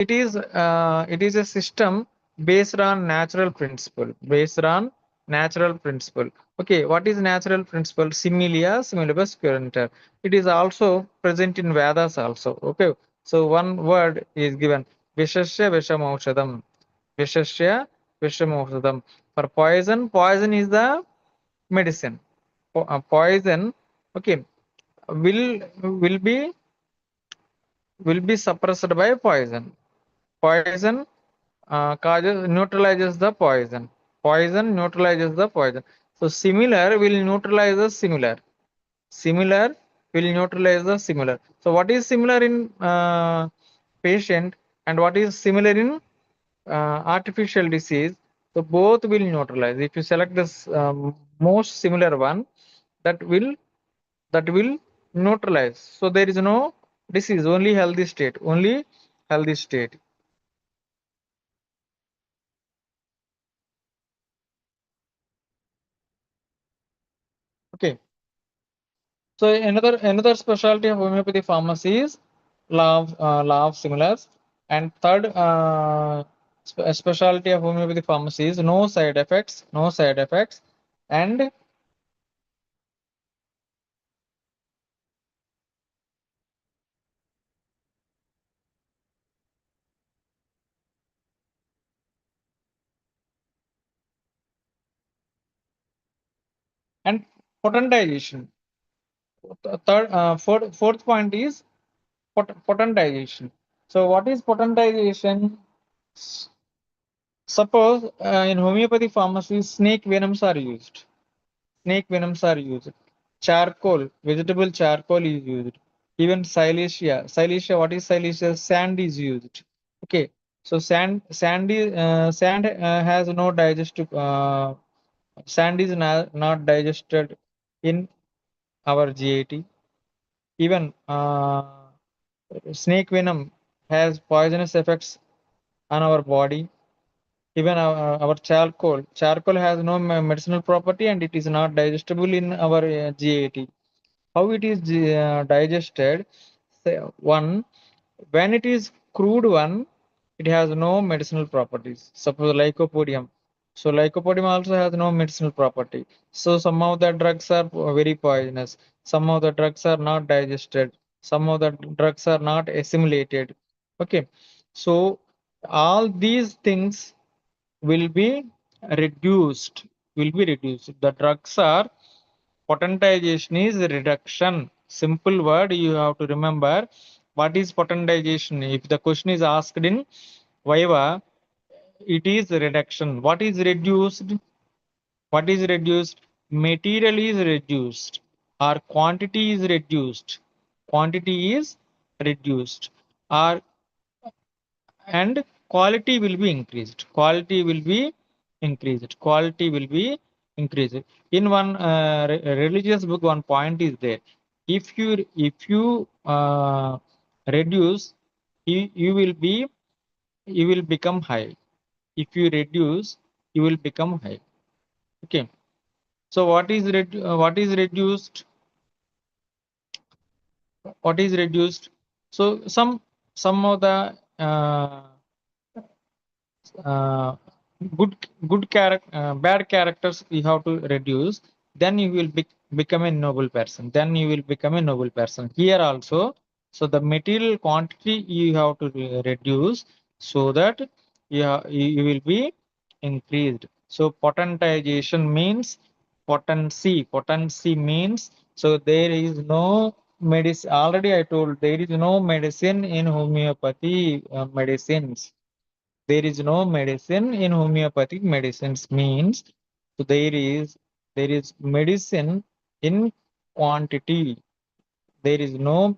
it is a system based on natural principle. Based on natural principle. Okay, what is natural principle? Similia similibus curanter. It is also present in Vedas also. Okay, so one word is given: Vishasya Vishamaushadam. Vishasya Vishamaushadam. For poison, poison is the medicine. Poison, okay, will be suppressed by poison. Poison causes neutralizes the poison. Poison neutralizes the poison. So similar will neutralize the similar. Similar will neutralize the similar. So what is similar in patient and what is similar in artificial disease? So both will neutralize. If you select this most similar one, that will neutralize. So there is no disease, only healthy state. Only healthy state. Okay. So another specialty of homeopathy pharmacy is law of similars, and third specialty of homeopathy pharmacy is no side effects, and and potentization. Fourth point is potentization. So what is potentization? Suppose in homeopathy pharmacy, snake venoms are used. Snake venoms are used. Charcoal, vegetable charcoal is used. Even silesia. Silesia, what is silesia? Sand is used. Okay. So sand has no digestive. Sand is not digested in our GIT. Even snake venom has poisonous effects on our body. Even our charcoal has no medicinal property and it is not digestible in our GIT. How it is digested? One, when it is crude one, it has no medicinal properties. Suppose lycopodium. So lycopodium also has no medicinal property. So some of the drugs are very poisonous. Some of the drugs are not digested. Some of the drugs are not assimilated. Okay. So all these things will be reduced. The drugs are potentization is reduction. Simple word you have to remember. What is potentization? If the question is asked in Viva, it is reduction. What is reduced? What is reduced? Material is reduced or quantity is reduced. Quantity is reduced or and quality will be increased. Quality will be increased. In one religious book, one point is there: if you reduce, you will be you will become high. If you reduce, you will become high. Okay. So what is reduced? What is reduced? So some of the uh, bad characters you have to reduce, then you will become a noble person. Here also, so the material quantity you have to reduce, so that you will be increased. So potentization means potency means, so there is no medicine. Already I told, there is no medicine in homeopathy medicines. There is no medicine in homeopathic medicines means, so there is medicine in quantity. There is no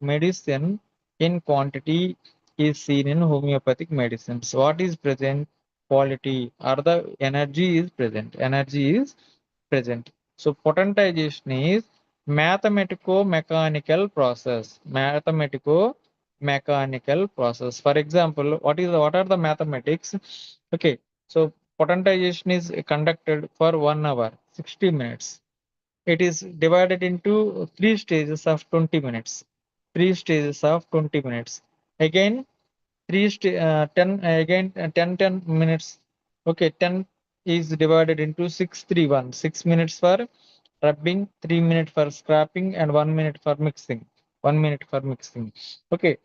medicine in quantity is seen in homeopathic medicines. What is present? Quality or the energy is present. Energy is present. So potentization is mathematico-mechanical process. Mathematico-mechanical process. For example, what are the mathematics? Okay, so potentization is conducted for 1 hour, 60 minutes. It is divided into three stages of 20 minutes. Again, 10 again 10 minutes. Okay, 10 is divided into 631. 6 minutes for rubbing, 3 minutes for scraping, and 1 minute for mixing. 1 minute for mixing. Okay,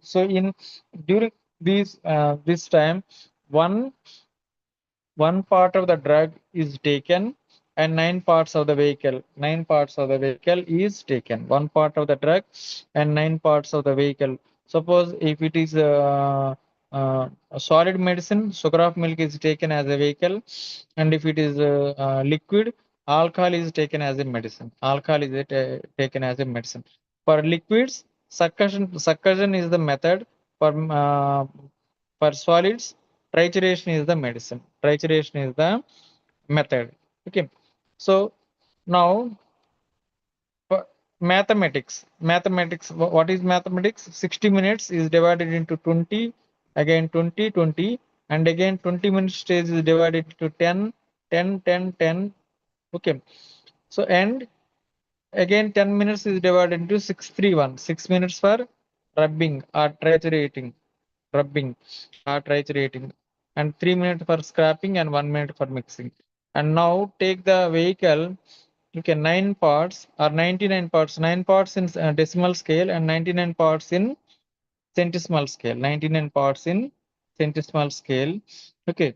so in during this time, one one part of the drug is taken and 9 parts of the vehicle. 9 parts of the vehicle is taken. One part of the drug and 9 parts of the vehicle. Suppose if it is a solid medicine, sugar of milk is taken as a vehicle, and if it is liquid, alcohol is taken as a medicine. Alcohol is taken as a medicine. For liquids, succussion is the method. For solids, trituration is the medicine. Trituration is the method. Okay. So now for mathematics. What is mathematics? 60 minutes is divided into 20, again 20, 20, and again 20 minutes stage is divided into 10, 10, 10, 10. Okay. So and again 10 minutes is divided into 631. 6 minutes for rubbing or triturating. Rubbing or triturating, and 3 minutes for scraping and 1 minute for mixing. And now take the vehicle. Okay, 9 parts or 99 parts. 9 parts in decimal scale and 99 parts in centesimal scale. 99 parts in centesimal scale. Okay,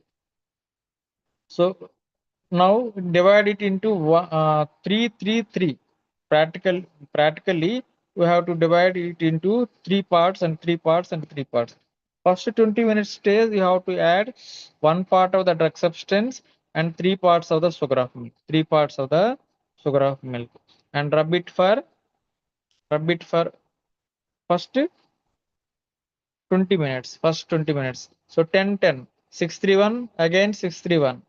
so now divide it into 3, 3, 3. Practically, we have to divide it into 3 parts and 3 parts and 3 parts. First 20 minutes stage, you have to add 1 part of the drug substance and 3 parts of the sugar of milk. 3 parts of the sugar of milk, and rub it for first 20 minutes. First 20 minutes. So 10, 10, 631, again 631.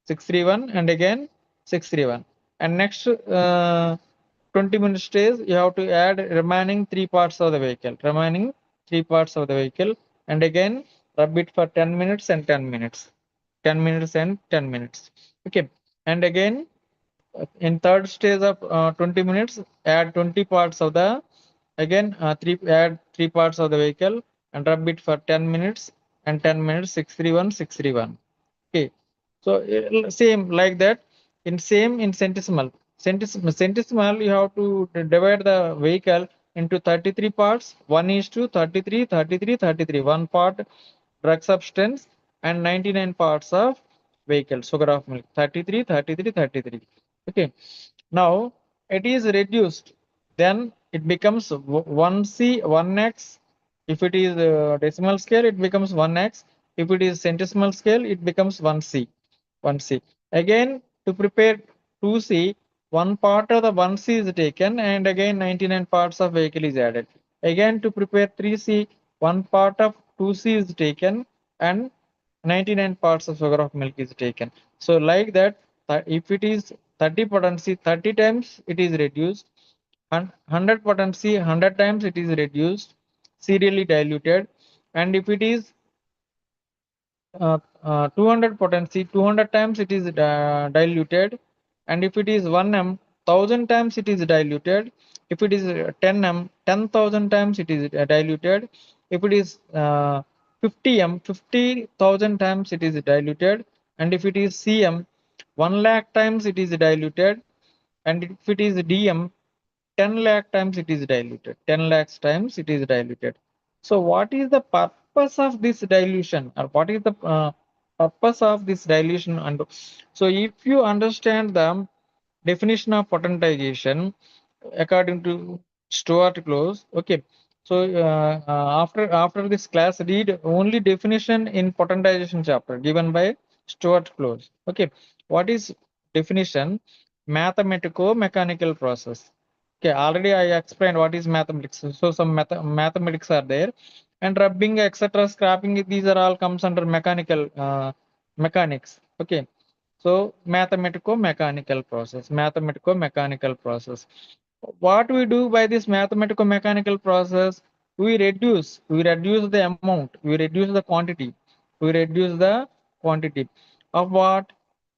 631 and again 631, and next 20 minutes stage you have to add remaining 3 parts of the vehicle, and again rub it for 10 minutes and 10 minutes, 10 minutes and 10 minutes. Okay, and again in third stage of 20 minutes add 20 parts of the, again add 3 parts of the vehicle and rub it for 10 minutes and 10 minutes. 631, 631. Okay, so same like that. In centesimal, you have to divide the vehicle into 33 parts. 1 is to 33, 33, 33. 1 part drug substance and 99 parts of vehicle, sugar of milk. 33, 33, 33. Okay, now it is reduced. Then it becomes 1C, 1x. If it is decimal scale, it becomes 1x. If it is centesimal scale, it becomes 1C. 1C. Again, to prepare 2C, 1 part of the 1C is taken, and again 99 parts of vehicle is added. Again, to prepare 3C, 1 part of 2C is taken, and 99 parts of sugar of milk is taken. So like that, if it is 30 potency, 30 times it is reduced, and 100 potency, 100 times it is reduced, serially diluted, and if it is 200 potency, 200 times it is diluted, and if it is 1 m, 1000 times it is diluted. If it is 10 m, 10,000 times it is diluted. If it is 50 m, 50,000 times it is diluted, and if it is cm, 1 lakh times it is diluted, and if it is dm, 10 lakh times it is diluted. 10 lakhs times it is diluted. So what is the purpose of this dilution, or what is the purpose of this dilution? And so if you understand the definition of potentization according to Stuart Close, okay. So after this class, read only definition in potentization chapter given by Stuart Close. Okay, what is definition? Mathematico-mechanical process. Okay, already I explained what is mathematics. So some mathematics are there, and rubbing, etc., scrapping, these are all comes under mechanical mechanics. Okay, so mathematico-mechanical process. Mathematico-mechanical process. What we do by this mathematico-mechanical process? We reduce the amount. We reduce the quantity. We reduce the quantity of what?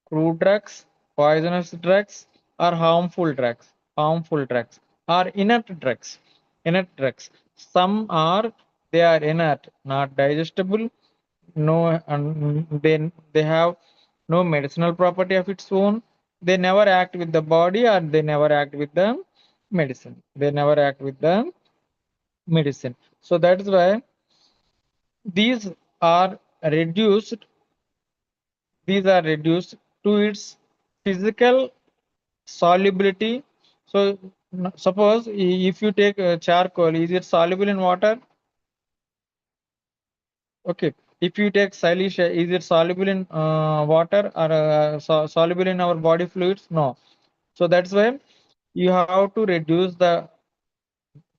Crude drugs, poisonous drugs, or harmful drugs, or inert drugs. Some are They are inert, not digestible. No, they have no medicinal property of its own. They never act with the body, or they never act with the medicine. They never act with the medicine. So that is why these are reduced. These are reduced to its physical solubility. So suppose if you take charcoal, is it soluble in water? Okay. If you take silicea, is it soluble in water, or soluble in our body fluids? No. So that's why you have to reduce the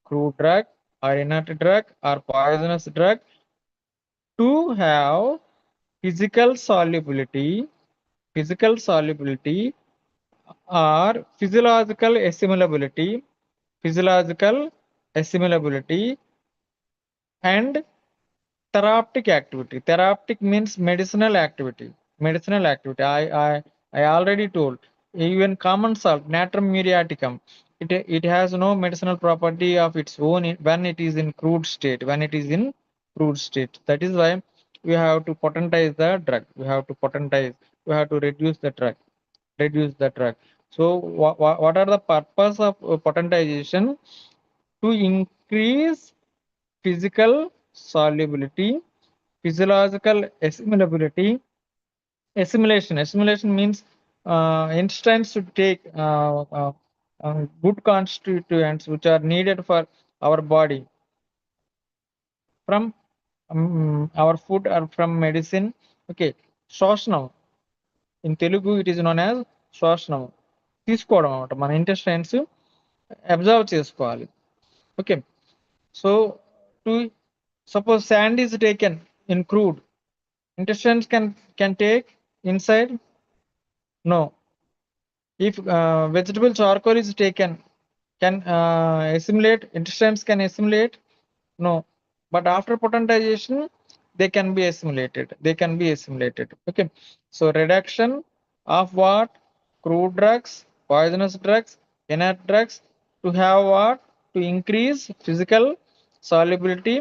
crude drug or inert drug or poisonous drug to have physical solubility or physiological assimilability and therapeutic activity. Therapeutic means medicinal activity. Medicinal activity. I already told. Even common salt, natrum muriaticum, it has no medicinal property of its own when it is in crude state. When it is in crude state, that is why we have to potentize the drug. We have to potentize. We have to reduce the drug. Reduce the drug. So what are the purpose of potentization? To increase physical solubility, physiological assimilability. Assimilation means intestines should take good constituents which are needed for our body from our food or from medicine. Okay. శోషణం in Telugu it is known as శోషణం. తీసుకోవడం అన్నమాట, మన intestines observe చేసుకోవాలి. Okay. So to suppose sand is taken in crude, intestines can take inside? No. If vegetable charcoal is taken, can assimilate? Intestines can assimilate? No. But after potentization, they can be assimilated. They can be assimilated. Okay. So reduction of what? Crude drugs, poisonous drugs, inert drugs, to have what? To increase physical solubility,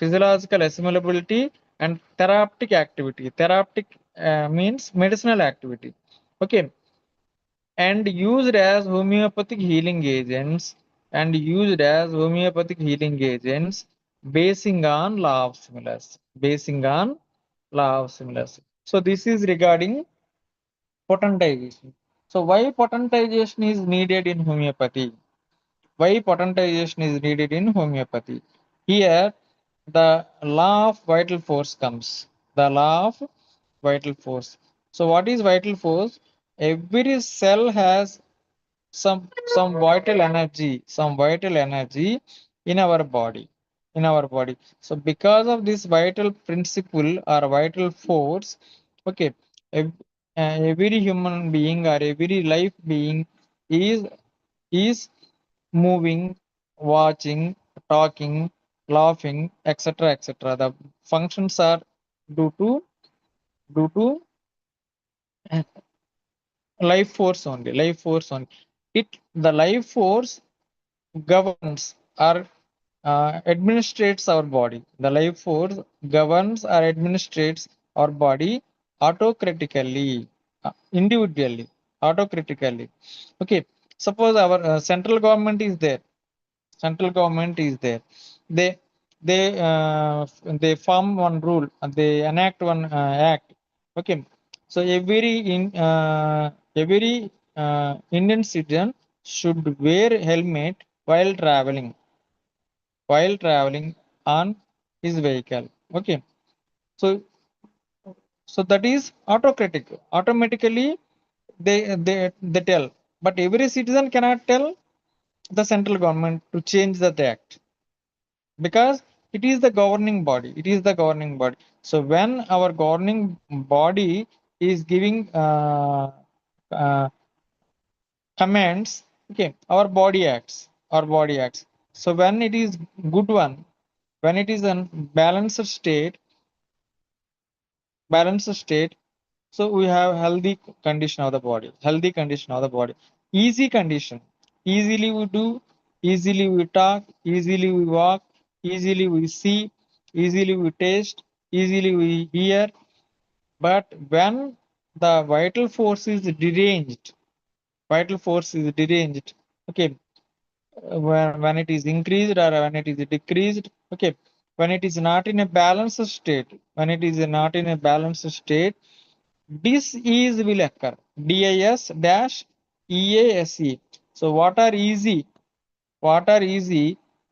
physiological assimilability, and therapeutic activity. Therapeutic means medicinal activity. Okay. And used as homeopathic healing agents, basing on law of similarity. So this is regarding potentization. So why potentization is needed in homeopathy? Why potentization is needed in homeopathy? Here the law of vital force comes. The law of vital force. So what is vital force? Every cell has some vital energy in our body. So because of this vital principle or vital force, okay, every human being or every life being is moving, watching, talking, laughing, etc. The functions are due to life force only. The life force governs or administrates our body. The life force governs or administrates our body autocratically, individually, autocratically. Okay. Suppose our central government is there. Central government is there. They they they form one rule and they enact one act. Okay. So every Indian citizen should wear helmet while traveling on his vehicle. Okay. So that is autocratic. Automatically they tell, but every citizen cannot tell the central government to change that act, because it is the governing body. So when our governing body is giving uh, commands, okay, our body acts. So when it is good one, when it is a balanced state, so we have healthy condition of the body, easy condition. Easily we do, easily we talk, easily we walk, easily we see, easily we taste, easily we hear. But when the vital force is deranged, okay, when it is increased or when it is decreased, okay, when it is not in a balanced state, dis-ease will occur. DIS dash EASE. So what are easy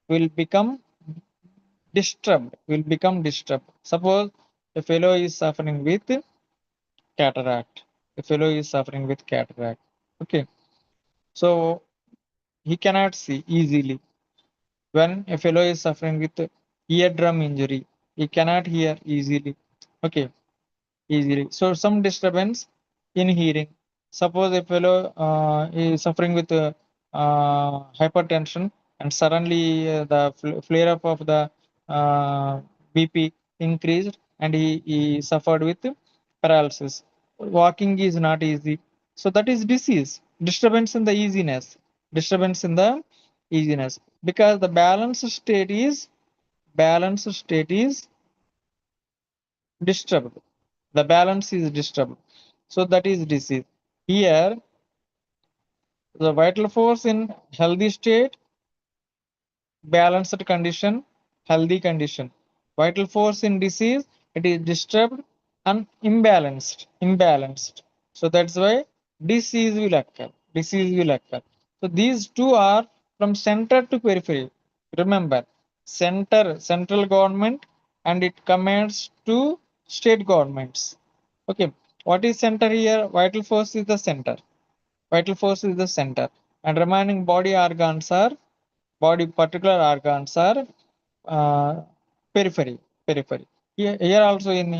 will become disturbed. Suppose a fellow is suffering with cataract. A fellow is suffering with cataract. Okay. So he cannot see easily. When a fellow is suffering with eardrum injury, he cannot hear easily. Okay. Easily. So some disturbance in hearing. Suppose a fellow is suffering with hypertension and suddenly the flare up of the BP increased and he suffered with paralysis. Walking is not easy. So that is disease. Disturbance in the easiness. Because the balanced state is disturbed. The balance is disturbed. So that is disease. Here, the vital force in healthy state, balanced condition, healthy condition. Vital force in disease, it is disturbed and imbalanced. So that's why disease will occur. So these two are from center to periphery. Remember, central government, and it commands to state governments. Okay, what is center here? Vital force is the center. And remaining particular organs are uh, periphery. Here also in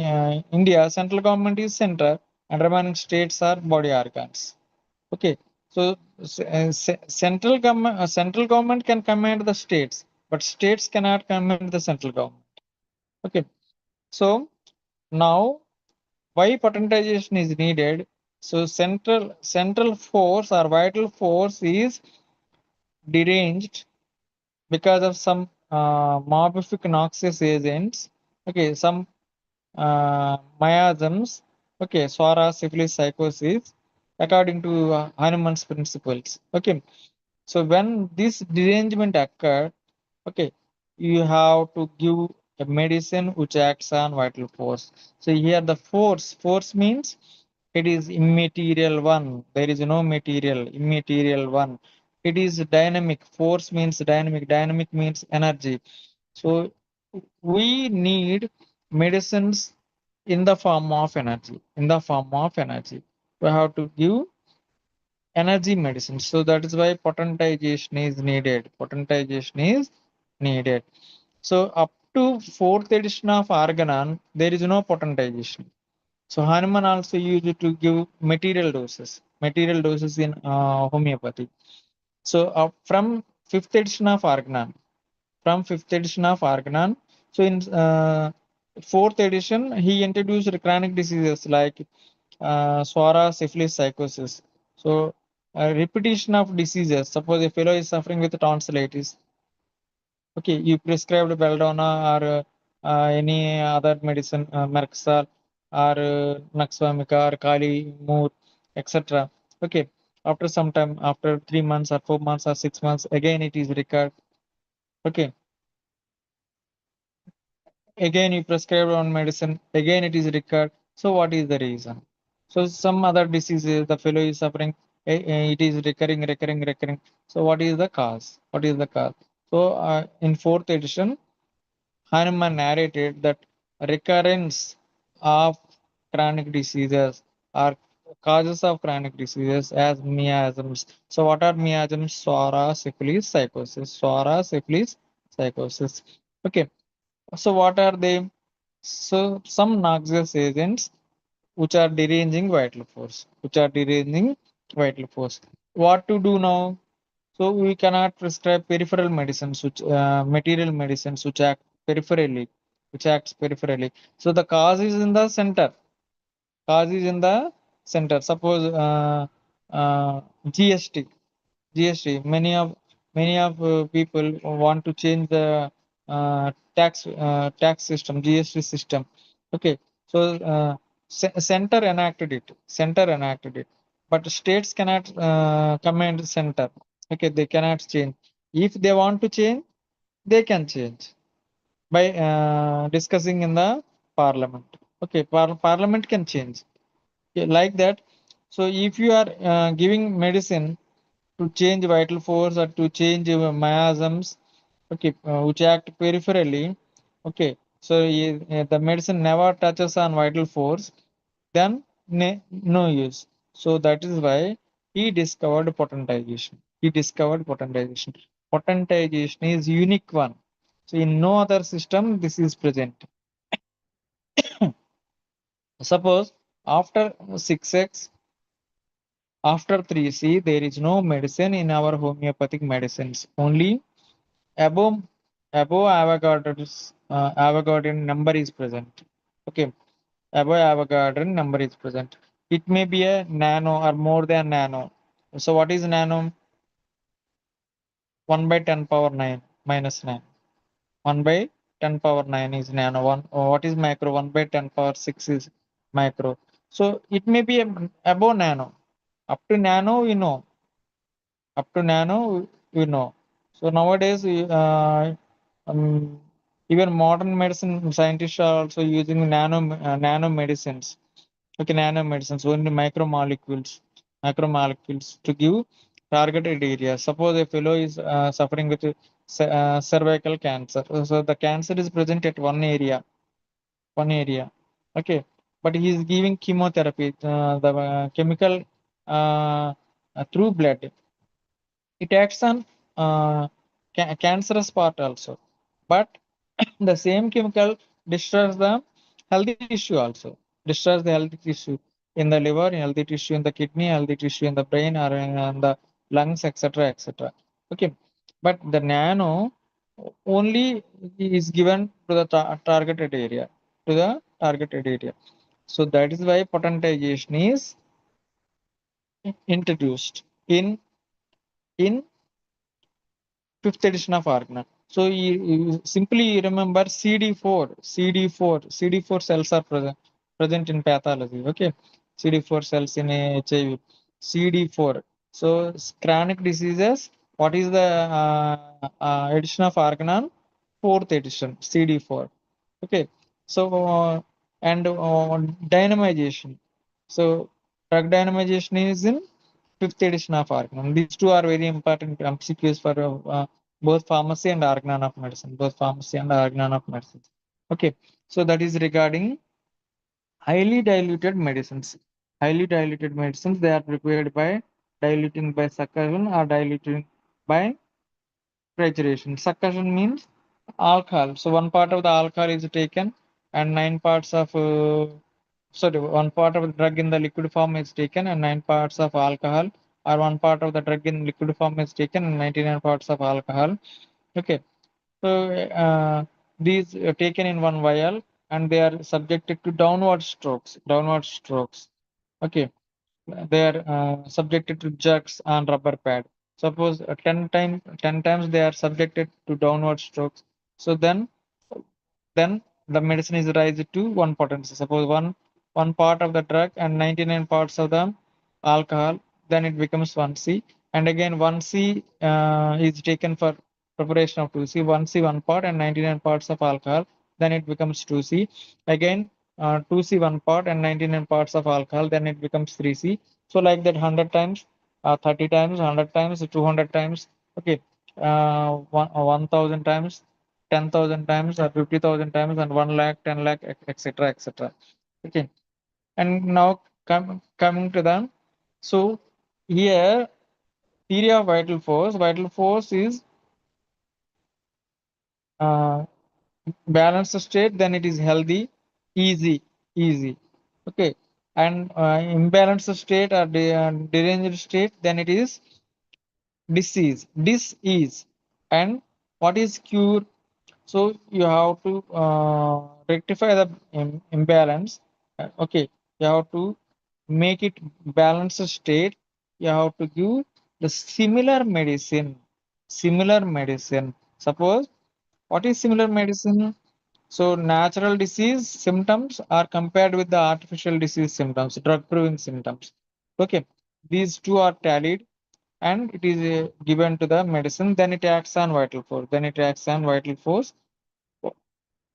India, central government is center, and remaining states are body organs. Okay, so central government can command the states, but states cannot command the central government. Okay, so now why potentization is needed? So central force or vital force is deranged because of some morphic noxious agents. Okay, some miasms. Okay, Swara, syphilis, psychosis, according to Hahnemann's principles. Okay, so when this derangement occurs, okay, you have to give a medicine which acts on vital force. So here the force means it is immaterial one. There is no material, immaterial one. It is dynamic. Force means dynamic. Dynamic means energy. So we need medicines in the form of energy. We have to give energy medicine. So that is why potentization is needed. So up to fourth edition of Organon, there is no potentization. So Hahnemann also used to give material doses in homeopathy. So from fifth edition of Organon, so in fourth edition, he introduced chronic diseases like Swara, syphilis, psychosis. So repetition of diseases. Suppose a fellow is suffering with tonsillitis. Okay, you prescribed Belladonna or any other medicine, Merxal or Naxvamica or Kali, Moor, etc. Okay, after some time, after 3 months or 4 months or 6 months, again it is recurred. Okay, again you prescribe one medicine, again it is recurred. So what is the reason? So some other diseases the fellow is suffering, it is recurring. So what is the cause? So in fourth edition, Hahnemann narrated that recurrence of chronic diseases are causes of chronic diseases as miasms. So what are miasms? Swara, syphilis, psychosis. Okay. So what are they? So some noxious agents which are deranging vital force. What to do now? So we cannot prescribe peripheral medicines, material medicines which peripherally, acts peripherally. So the cause is in the center. Suppose GST. Many of people want to change the tax system, GST system. Okay, so center enacted it. Center enacted it, but states cannot command center. Okay, they cannot change. If they want to change, they can change by discussing in the parliament. Okay, parliament can change. Okay, like that. So if you are giving medicine to change vital force or to change miasms, okay, which act peripherally, okay, so the medicine never touches on vital force, then no use. So that is why he discovered potentization. He discovered potentization. Potentization is unique one. So in no other system this is present. Suppose after 6x, after 3C, there is no medicine in our homeopathic medicines. Only above Avogadro's number is present. Okay, above Avogadro number is present. It may be a nano or more than nano. So what is nano? 1 by 10 power 9 minus 9. 1 by 10 power 9 is nano. What is micro? 1 by 10 power 6 is micro. So it may be above nano. Up to nano, we know. Up to nano we know. So nowadays um, even modern medicine scientists are also using nano medicines. Okay, nano medicines, only micromolecules to give targeted area. Suppose a fellow is suffering with cervical cancer, so the cancer is present at one area, okay, but he is giving chemotherapy, the chemical uh, through blood. It acts on cancerous part also, but the same chemical destroys the healthy tissue also, destroys the healthy tissue in the liver, healthy tissue in the kidney, healthy tissue in the brain or in the lungs, etc., etc. Okay, but the nano only is given to the targeted area, to the targeted area. So that is why potentization is introduced in fifth edition of Argna. So you simply remember CD4, CD4, CD4 cells are present in pathology. Okay, CD4 cells in HIV, CD4. So chronic diseases. What is the edition of Argnon? Fourth edition, CD4. Okay, so and dynamization. So drug dynamization is in fifth edition of Argnon. These two are very important MCQs for both pharmacy and Argnon of medicine. Both pharmacy and Argnon of medicine. Okay, so that is regarding highly diluted medicines. Highly diluted medicines, they are prepared by diluting by succussion or diluting by saturation. Succussion means alcohol. So one part of the alcohol is taken and 9 parts of sorry, one part of the drug in the liquid form is taken and 9 parts of alcohol, or one part of the drug in liquid form is taken and 99 parts of alcohol. Okay, so these are taken in one vial and they are subjected to downward strokes. Downward strokes. Okay, they are subjected to jerks on rubber pad. Suppose 10 times they are subjected to downward strokes. So then the medicine is raised to one potency. Suppose one part of the drug and 99 parts of the alcohol, then it becomes 1C. And again 1C is taken for preparation of 2C. 1C one part and 99 parts of alcohol, then it becomes 2C. Again 2C one part and 99 parts of alcohol, then it becomes 3C. So like that 100 times, 30 times, 100 times, 200 times. Okay, 1,000 times, 10,000 times or 50,000 times and 1 lakh, 10 lakh, etc., etc. Okay, and now coming to them. So here theory of vital force. Vital force is uh, balanced state, then it is healthy, easy. Okay, and imbalanced state or deranged state, then it is disease. And what is cure? So you have to rectify the imbalance. Okay, you have to make it balanced state. You have to give the similar medicine. Suppose What is similar medicine? So natural disease symptoms are compared with the artificial disease symptoms, drug proving symptoms. Okay, these two are tallied and it is given to the medicine. Then it acts on vital force. Then it acts on vital force.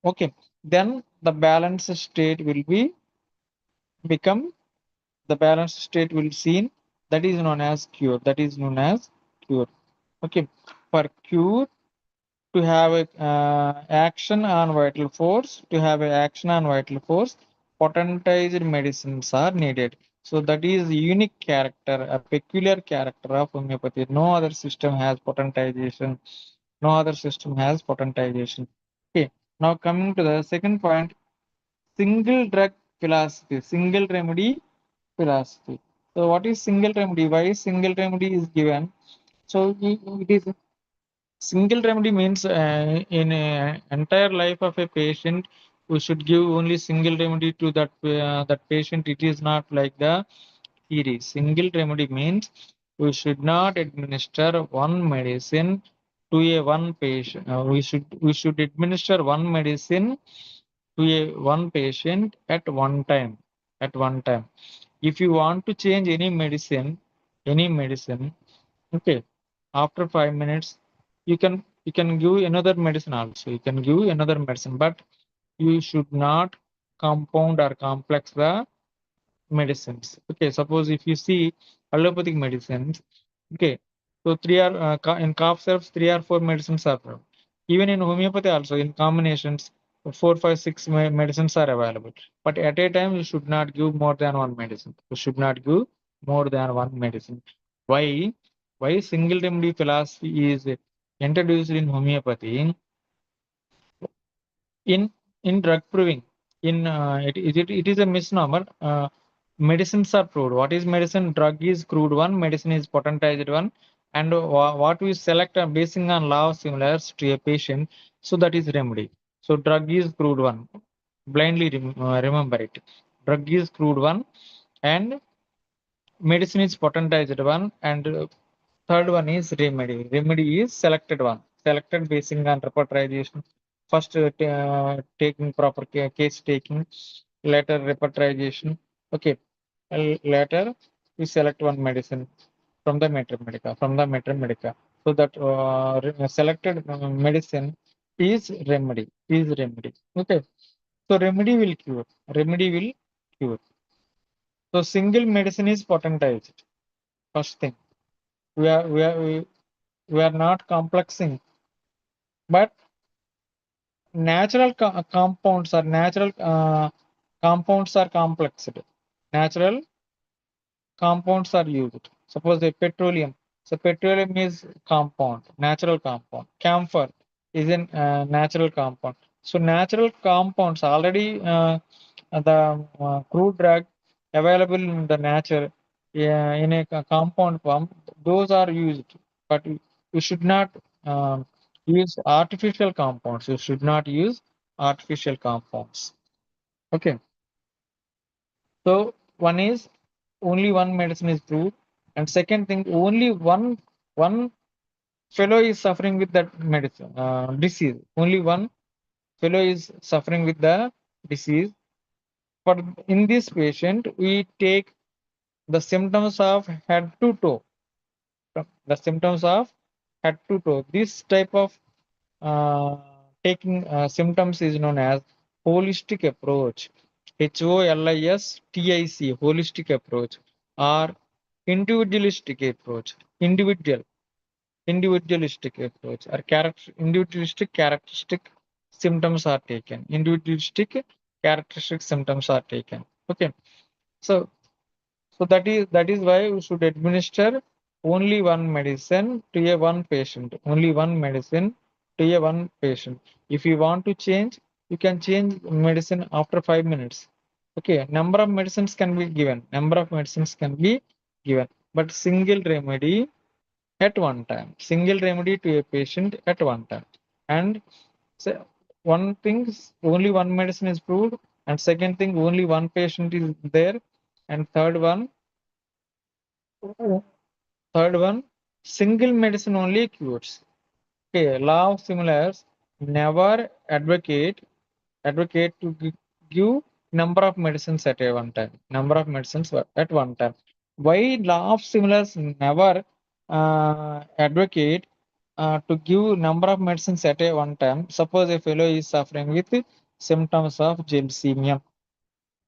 Okay, then the balanced state will be become the balanced state will seen, that is known as cure. That is known as cure. Okay, for cure to have a action on vital force, to have a action on vital force, potentized medicines are needed. So that is unique character, a peculiar character of homeopathy. No other system has potentization. No other system has potentization. Okay, now coming to the second point, single drug philosophy, single remedy philosophy. So what is single remedy? Why single remedy is given? So it is single remedy means in a entire life of a patient, we should give only single remedy to that patient. It is not like the theory. Single remedy means we should not administer one medicine to a one patient. We should administer one medicine to a one patient at one time. At one time. If you want to change any medicine, okay, after 5 minutes, you can give another medicine also. You can give another medicine, but you should not compound or complex the medicines. Okay, suppose if you see allopathic medicines, okay, so in cough syrups, 3 or 4 medicines are found. Even in homeopathy also, in combinations, 4, 5, 6 medicines are available. But at a time, you should not give more than one medicine. You should not give more than one medicine. Why? Why single remedy philosophy is introduced in homeopathy? in in drug proving, it is a misnomer. Medicines are proved. What is medicine? Drug is crude one, medicine is potentized one, and what we select basing on law of similars to a patient, so that is remedy. So drug is crude one, blindly remember it. Drug is crude one, and medicine is potentized one, and third one is remedy. Remedy is selected one, selected basing on repertorization. First, taking proper case taking, later repertorization. Okay, later we select one medicine from the mater medica. From the mater medica, so that selected medicine is remedy. Is remedy. Okay, so remedy will cure. Remedy will cure. So single medicine is potentized. First thing, we are not complexing, but natural compounds are natural compounds are complexed. Natural compounds are used. Suppose a petroleum. So petroleum is compound, natural compound. Camphor is a natural compound. So natural compounds already the crude drug available in the nature in a compound form. Those are used, but you should not use artificial compounds. You should not use artificial compounds. Okay. So one is only one medicine is proved, and second thing, only one fellow is suffering with that medicine disease. Only one fellow is suffering with the disease. For in this patient, we take the symptoms of head to toe. The symptoms of head to toe. This type of uh, taking symptoms is known as holistic approach. HOLISTIC, holistic approach, or individualistic approach. Individualistic approach, or individualistic characteristic symptoms are taken. Individualistic characteristic symptoms are taken. Okay, so that is why we should administer only one medicine to a one patient. Only one medicine to a one patient. If you want to change, you can change medicine after 5 minutes. Okay, number of medicines can be given. Number of medicines can be given, but single remedy at one time. Single remedy to a patient at one time. And so one thing is only one medicine is proved, and second thing only one patient is there, and third one, single medicine only cures. Okay, law of similars. never advocate to give number of medicines at a one time. Number of medicines at one time. Why law of similars never advocate to give number of medicines at a one time? Suppose a fellow is suffering with symptoms of gelsemia.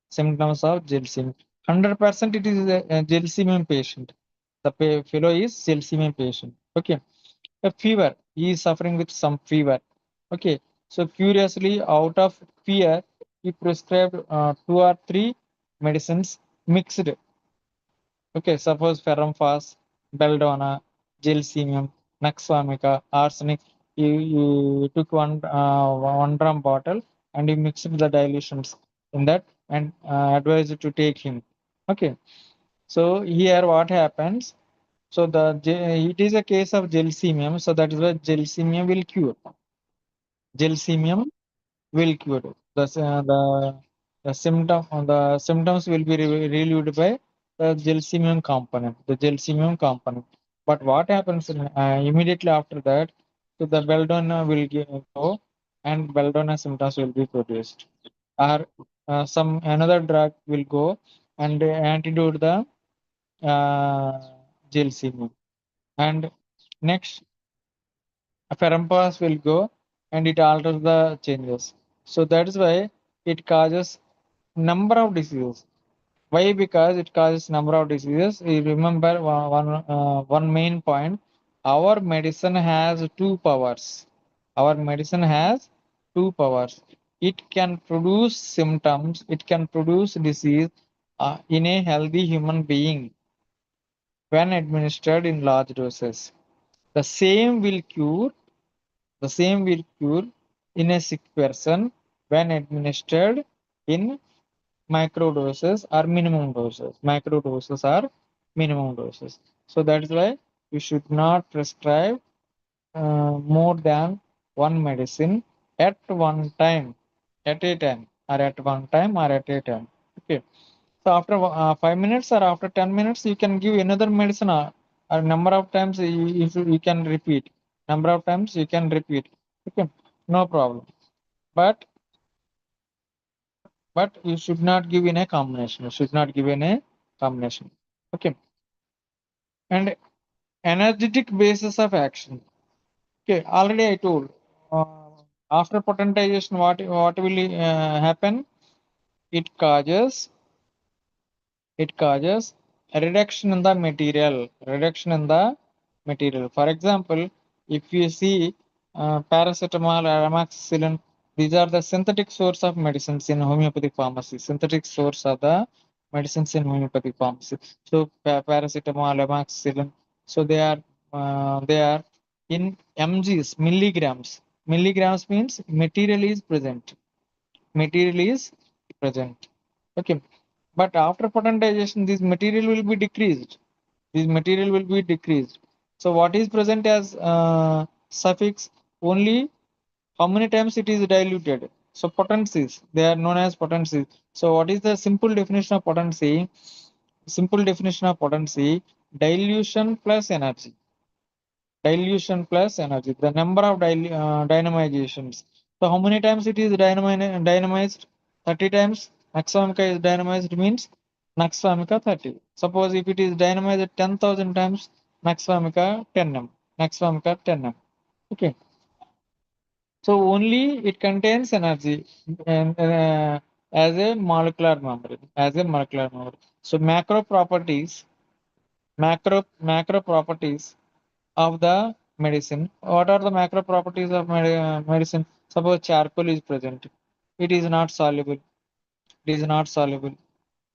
Symptoms of gelsemia. 100% it is a gelsemia patient. The fellow is gelsemia patient. Okay. A fever. He is suffering with some fever. Okay. So curiously, out of fear, he prescribed two or three medicines mixed. Okay. Suppose ferrum-fas, belladonna, gelsemium, naxwamica, arsenic. You took one drum bottle and you mixed the dilutions in that and advised to take him. Okay. So here what happens? So it is a case of gelsemium. So that is why gelsemium will cure. Gelsemium will cure. The symptoms will be relieved by the gelsemium component. The gelsemium component. But what happens immediately after that? So the belladonna will go, and belladonna symptoms will be produced. Or some another drug will go and antidote the gelsemium. And next Ferrampas will go and it alters the changes. So that is why it causes number of diseases. Why? Because it causes number of diseases. You remember one main point. Our medicine has two powers. Our medicine has two powers. It can produce symptoms. It can produce disease in a healthy human being when administered in large doses. The same will cure The same will cure in a sick person when administered in microdoses or minimum doses. Microdoses or minimum doses. So that is why you should not prescribe more than one medicine at one time, at a time, or at one time, or at a time. Okay. So after 5 minutes or after 10 minutes, you can give another medicine or number of times you can repeat. Number of times you can repeat. Okay, no problem. But you should not give in a combination. You should not give in a combination. Okay. And energetic basis of action. Okay, already I told. Uh, After potentization, what will happen? It causes a reduction in the material. For example, if you see paracetamol or amoxicillin, these are the synthetic source of medicines in homeopathic pharmacy. Synthetic source of the medicines in homeopathic pharmacy. So paracetamol, amoxicillin, so they are in mgs, milligrams means material is present. Okay. But after potentization, this material will be decreased. So what is present as suffix? Only how many times it is diluted. So potencies, they are known as potencies. So what is the simple definition of potency? Dilution plus energy. The number of dynamizations. So how many times it is dynamized? 30 times. Naxwamica is dynamized means Naxwamica 30. Suppose if it is dynamized 10,000 times, Naxwamica 10m. Naxwamica 10m. Okay. So only it contains energy and as a molecular memory. So macro properties of the medicine. What are the macro properties of medicine? Suppose charcoal is present. It is not soluble.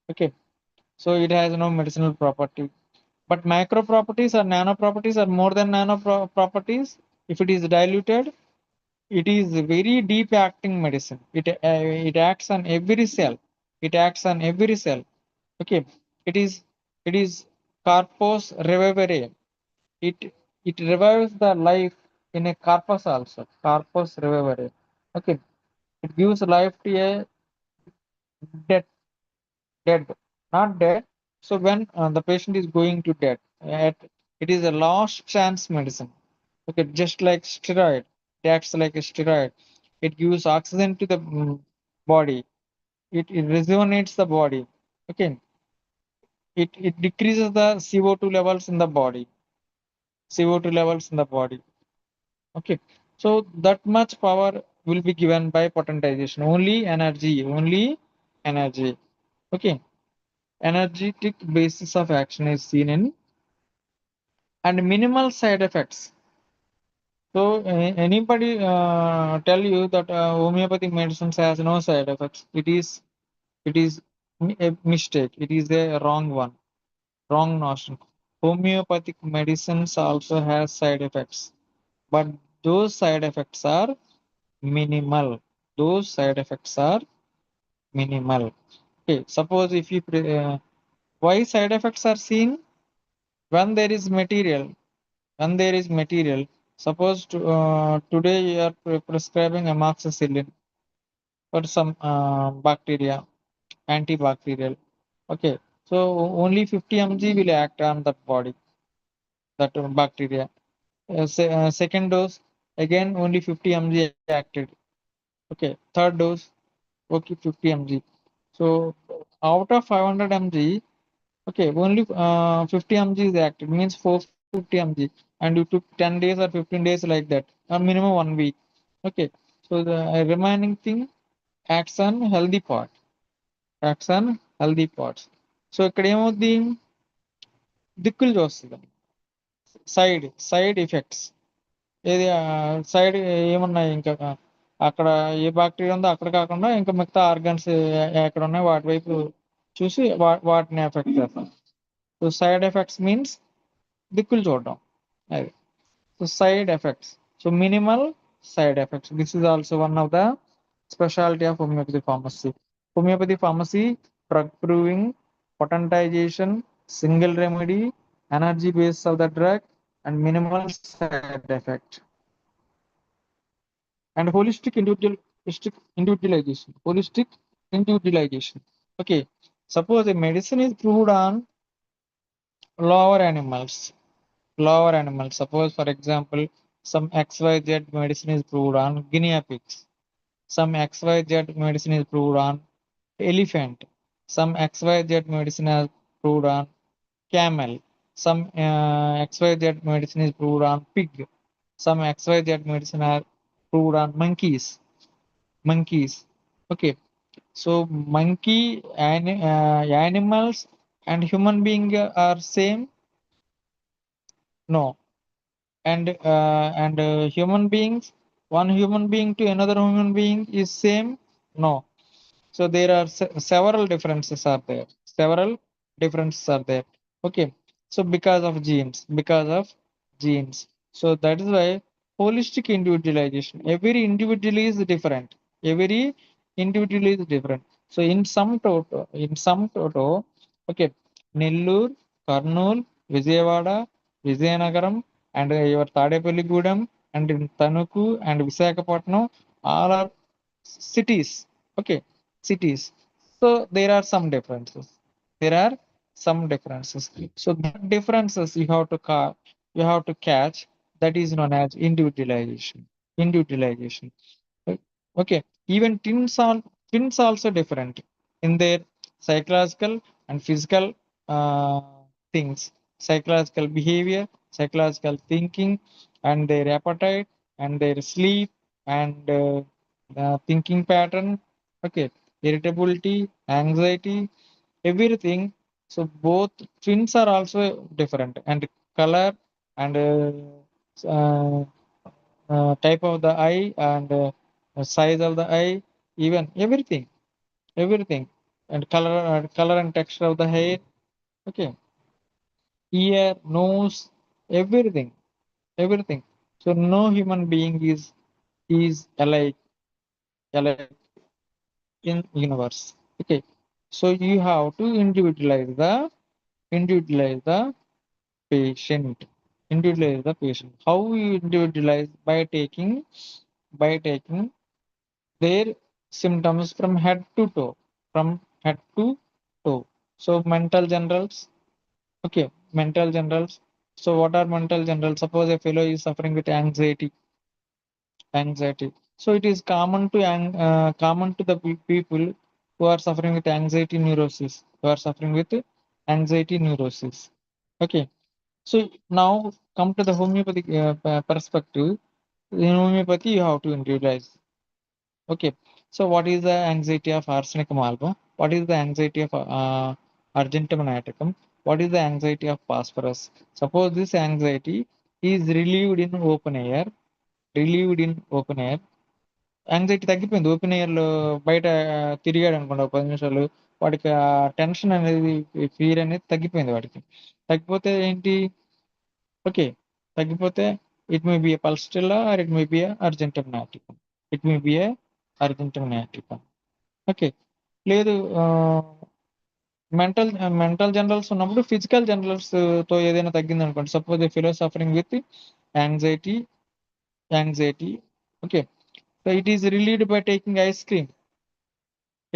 Okay. So it has no medicinal property. But macro properties or nano properties are more than nano properties. If it is diluted, it is very deep acting medicine. It acts on every cell. Okay. It is corpus revivere. it it revives the life in a corpus also. Corpus revivere. Okay. It gives life to a dead, dead, not dead. So when the patient is going to death, it is a last chance medicine. Okay, just like steroid. It acts like a steroid. It gives oxygen to the body. It rejuvenates the body. Okay. It decreases the CO2 levels in the body. CO2 levels in the body. Okay. So that much power will be given by potentization. Only energy. Only energy. Okay. Energetic basis of action is seen in and minimal side effects. So anybody tell you that homeopathic medicines has no side effects? It is a mistake. It is a wrong one, wrong notion. Homeopathic medicines also has side effects, but those side effects are minimal. Those side effects are minimal. Okay, suppose if you why side effects are seen when there is material. When there is material, suppose today you are prescribing amoxicillin for some bacteria, antibacterial. Okay, so only 50 mg will act on that body, that bacteria. Second dose, again only 50 mg acted. Okay, third dose, okay, 50 mg. So out of 500 mg, okay, only 50 mg is active, means 450 mg, and you took 10 days or 15 days like that, or minimum 1 week. Okay, so the remaining thing acts on healthy part, acts on healthy parts. So ఇక్కడ ఏమవుద్ది దిక్కులు చూస్తుంది side effects ఏది side ఏమున్నాయి ఇంకా అక్కడ ఏ bacteria ఉందో అక్కడ కాకుండా ఇంకా మిగతా ఆర్గన్స్ ఎక్కడ ఉన్నాయి వాటి వైపు చూసి వాటిని ఎఫెక్ట్ చేస్తాం. సో సైడ్ ఎఫెక్ట్స్ మీన్స్ దిక్కులు చూడడం అది. So side effects, so minimal side effects. This is also one of the specialty of homeopathy pharmacy. Homeopathy pharmacy, drug proving, potentization, single remedy, energy base of the drug, and minimal side effect. And individualization. Holistic individualization. Okay, suppose a medicine is proved on lower animals. Lower animals. Suppose, for example, some XYZ medicine is proved on guinea pigs. Some XYZ medicine is proved on elephant. Some XYZ medicine is proved on camel. Some XYZ medicine is proved on pig. Some XYZ medicine are proved on monkeys. Monkeys. Okay. So monkey and animals and human being are same? No. And human beings, one human being to another human being is same? No. So there are several differences are there. Several differences are there. Okay. So because of genes. So that is why holistic individualization. Every individual is different. Every individual is different. So in some toto, okay, Nellore, Kurnool, Vijayawada, Vizianagaram, and your Tadepalligudem, and in Tanuku and Visakhapatnam, all are cities. Okay, cities. So there are some differences. There are some differences. So that differences you have to catch. That is known as individualization. Individualization. Okay. Even twins also different in their psychological and physical uh, things, psychological behavior, psychological thinking, and their appetite and their sleep and thinking pattern. Okay, irritability, anxiety, everything. So both twins are also different, and color and uh, type of the eye and size of the eye, even everything, and color and texture of the hair. Okay, ear, nose, everything, everything. So no human being is alike in universe. Okay, so you have to individualize the patient. Individualize the patient. How you individualize? By taking their symptoms from head to toe. From head to toe. So mental generals. Okay, mental generals. So what are mental generals? Suppose a fellow is suffering with anxiety. anxiety. So it is common to the people who are suffering with anxiety neurosis, who are suffering with anxiety neurosis. Okay, so now come to the homeopathic perspective. In homeopathy you have to individualize. Okay, so what is the anxiety of arsenicum album? What is the anxiety of argentum natricum? What is the anxiety of phosphorus? Suppose this anxiety is relieved in open air, relieved in open air. Anxiety తగ్గిపోయింది. Open ఎయిర్‌లో బయట తిరిగాడనుకోండి ఒక 10 నిమిషాలు. వాడికి ఆ tension అనేది, fear అనేది తగ్గిపోయింది వాడికి. తగ్గిపోతే ఏంటి? ఓకే. తగ్గిపోతే it may be a pulsatilla or it may be a argentum nitricum. It may be a argentum nitricum. Okay. లేదు మెంటల్ మెంటల్ జనరల్స్ ఉన్నప్పుడు ఫిజికల్ జనరల్స్‌తో ఏదైనా తగ్గిందనుకోండి. Suppose a fellow suffering with anxiety, anxiety. Okay. So it is relieved by taking ice cream.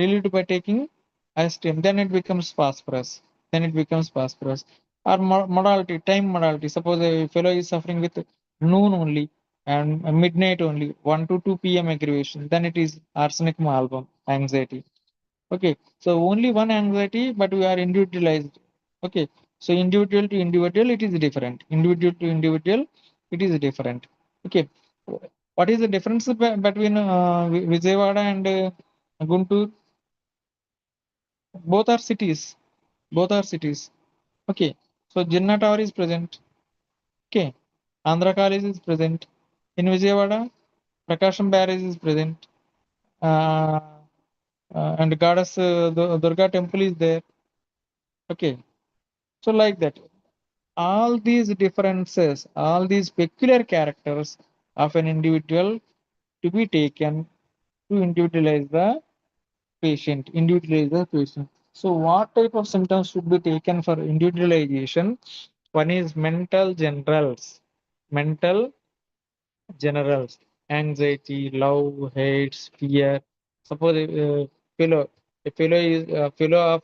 Relieved by taking ice cream. Then it becomes phosphorus. Then it becomes phosphorus. Or modality, time modality. Suppose a fellow is suffering with noon only and midnight only, 1 to 2 p.m. aggravation. Then it is arsenic album, anxiety. Okay. So only one anxiety, but we are individualized. Okay. So individual to individual, it is different. Individual to individual, it is different. Okay. What is the difference between Vijayawada and Guntur? Both are cities. Both are cities. Okay. So Jinnah Tower is present. Okay. Andhra College is present. In Vijayawada, Prakasham Barrage is present. Uh, and Goddess Durga Temple is there. Okay. So like that. All these differences, all these peculiar characters of an individual to be taken to individualize the patient. So what type of symptoms should be taken for individualization? One is mental generals, anxiety, love, hates, fear. Suppose fellow, a fellow is a fellow of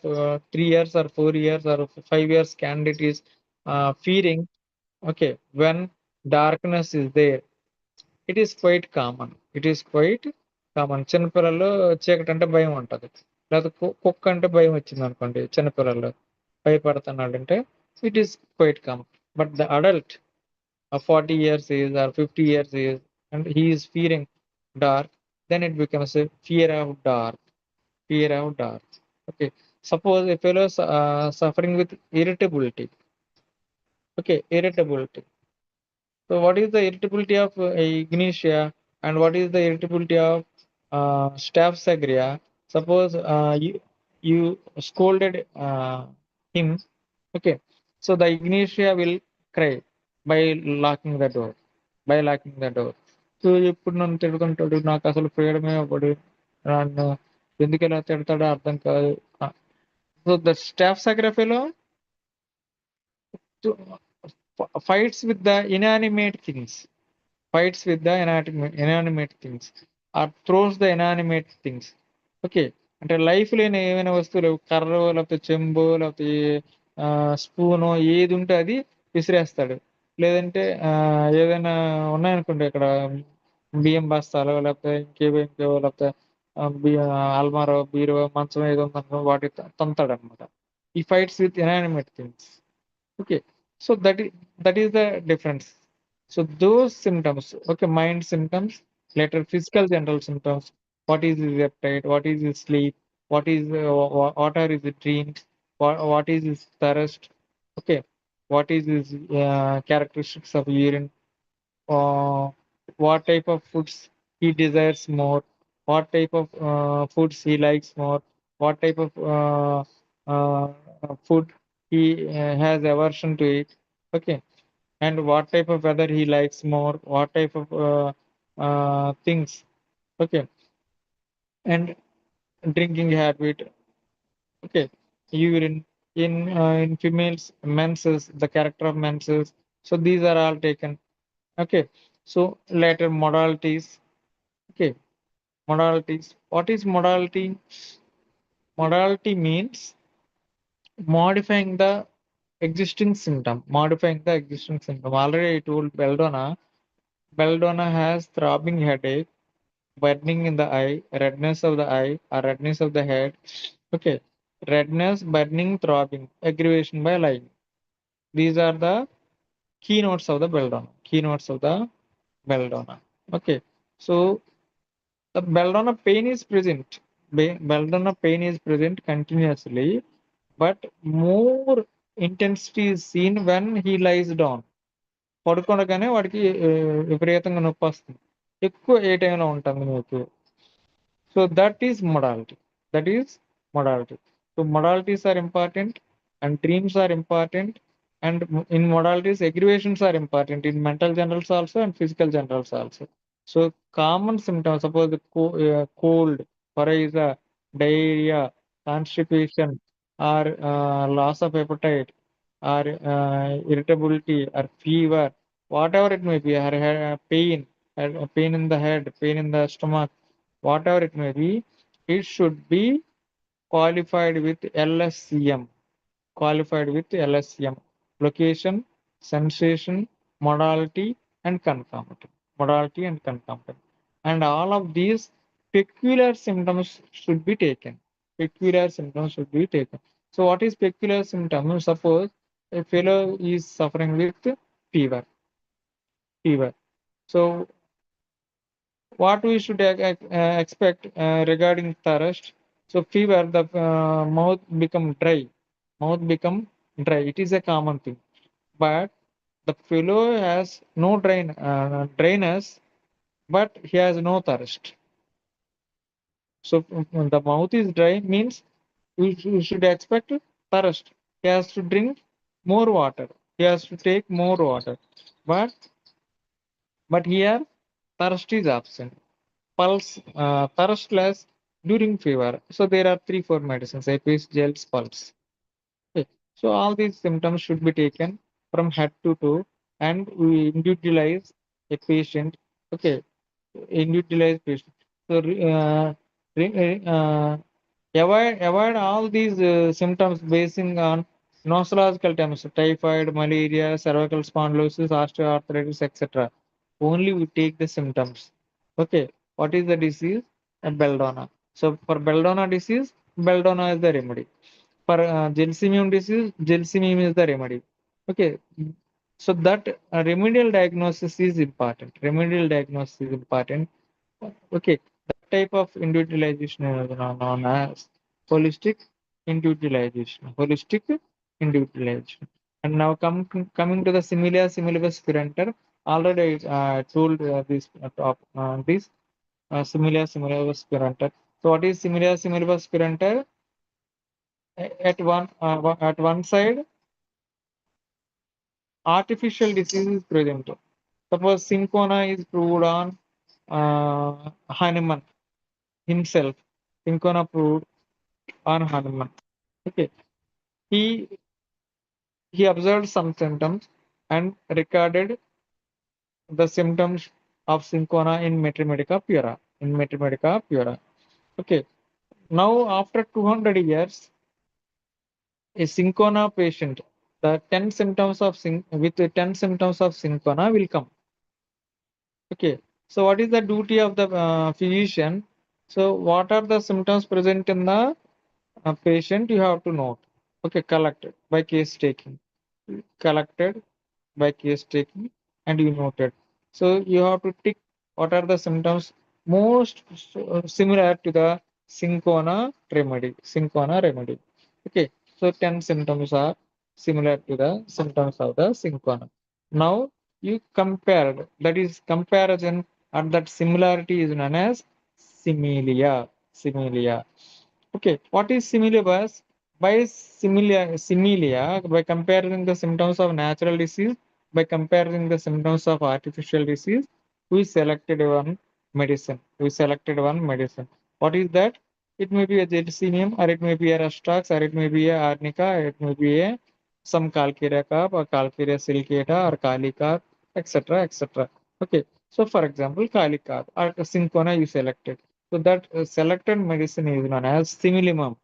3 years or 4 years or 5 years candidate is fearing. Okay, when darkness is there, it is quite common. It is quite common. చిన్నపిల్లల్లో చీకటి అంటే భయం ఉంటుంది. లేకపోతే కుక్క అంటే భయం వచ్చింది అనుకోండి చిన్నపిల్లల్లో భయపడుతున్నాడంటే it is quite common. But the adult of 40 years age or 50 years age and he is fearing dark, then it becomes a fear of dark. Fear of dark. Okay. Suppose a fellow is suffering with irritability. Okay, irritability. So what is the irritability of ignitia and what is the irritability of Staph's agria? Suppose you scolded him. Okay, so the ignitia will cry by locking the door. By locking the door. So ఎప్పుడు నన్ను తిడుతుంటాడు, నాకు అసలు ఫ్రీడమే అవ్వడు, నన్ను ఎందుకు ఇలా తిడతాడో అర్థం కాదు. సో ద స్టాఫ్ సెక్రటరీలో fights with the inanimate things, fights with the inanimate things or throws the inanimate things. Okay, అంటే లైఫ్ లేని ఏమైనా వస్తువులు, కర్రో లేకపోతే చెంబో లేకపోతే స్పూనో ఏది ఉంటే అది విసిరేస్తాడు. లేదంటే ఏదైనా ఉన్నాయనుకోండి ఇక్కడ బియ్యం బస్తాలు లేకపోతే ఇంకేవో లేకపోతే అల్మారో బీరో మంచం ఏదో ఉందనుకో వాటి తంతాడు అనమాట. ఈ fights with inanimate things. Okay, so that is the difference. So those symptoms, okay, mind symptoms, later physical general symptoms. What is his appetite? What is his sleep? What are his dreams? What is his thirst? Okay, what is his characteristics of urine? uh, what type of foods he desires more, what type of foods he likes more, what type of uh, food he has aversion to it. Okay, and what type of weather he likes more, what type of things. Okay, and drinking habit. Okay, urine in females, menses, the character of menses. So these are all taken. Okay, so later modalities. Okay, modalities. What is modality? Modality means modifying the existing symptom. Modifying the existing symptom. Already I told Beldona, Belladonna has throbbing headache, burning in the eye, redness of the eye, or redness of the head. Okay, redness, burning, throbbing, aggravation by lying. These are the keynotes of the belladonna. Keynotes of the belladonna. Okay, so the belladonna pain is present. Belladonna pain is present continuously, but more intensity is seen when he lies down. పడుకోనగానే వాడికి విపరీతంగా నొప్పి వస్తుంది. ఎక్కువ ఏ టైంలో ఉంటుంది మీకు. So that is modality. That is modality. So modalities are important and dreams are important. And in modalities, aggravations are important in mental generals also and physical generals also. So common symptoms, suppose the cold, coryza, diarrhea, constipation, or loss of appetite, or irritability, or fever, whatever it may be, or pain, pain in the head, pain in the stomach, whatever it may be, it should be qualified with LSCM. Qualified with LSCM. Location, sensation, modality, and concomitant. Modality and concomitant. And all of these peculiar symptoms should be taken. Peculiar symptoms should be taken. So, what is peculiar symptom? Suppose a fellow is suffering with fever. Fever. So, what we should expect regarding thirst? So fever, the mouth become dry. Mouth become dry. It is a common thing. But the fellow has no dryness, but he has no thirst. So the mouth is dry means we should expect thirst. He has to drink more water. He has to take more water. But here thirst is absent. Pulse, thirstless during fever. So there are 3, 4 medicines: APs, gels, pulse. Okay. So all these symptoms should be taken from head to toe, and we individualize a patient. Okay, individualize patient. So avoid all these symptoms basing on nosological terms: typhoid, malaria, cervical spondylosis, osteoarthritis, etc. Only we take the symptoms. Okay, what is the disease? Belladonna. So for belladonna disease, belladonna is the remedy. For gelsemium disease, gelsemium is the remedy. Okay, so that remedial diagnosis is important. Remedial diagnosis is important. Okay, that type of individualization is known as holistic individualization. Holistic individualization. And now coming to the similia similibus currenter. Already I told this similia similibus currenter. So what is similia similibus currenter? At one side, artificial disease is present. Suppose Syncona is proved on Hahnemann himself. Syncona proved on Hahnemann. Okay, he he observed some symptoms and recorded the symptoms of Syncona in Mathematica Pura. In Mathematica Pura. Okay, now after 200 years, a Syncona patient, the 10 symptoms of with the 10 symptoms of Syncona will come. Okay, so what is the duty of the physician? So what are the symptoms present in the patient? You have to note. Okay, collected by case taking, collected by case taking, and you noted. So you have to tick what are the symptoms most similar to the Syncona remedy. Syncona remedy. Okay, so 10 symptoms are similar to the symptoms of the Syncona. Now you compared, that is comparison, and that similarity is known as similia. Similia. Okay, what is similibus? By similia, by comparing the symptoms of natural disease, by comparing the symptoms of artificial disease, we selected one medicine. We selected one medicine. What is that? It may be a gelsemium, or it may be a Rastrax, or it may be a arnica, or it may be a some calcarea carb, or calcarea silicata, or kali carb, etc., etc. Okay. So, for example, kali carb or Syncona you selected. So that selected medicine is known as similimum.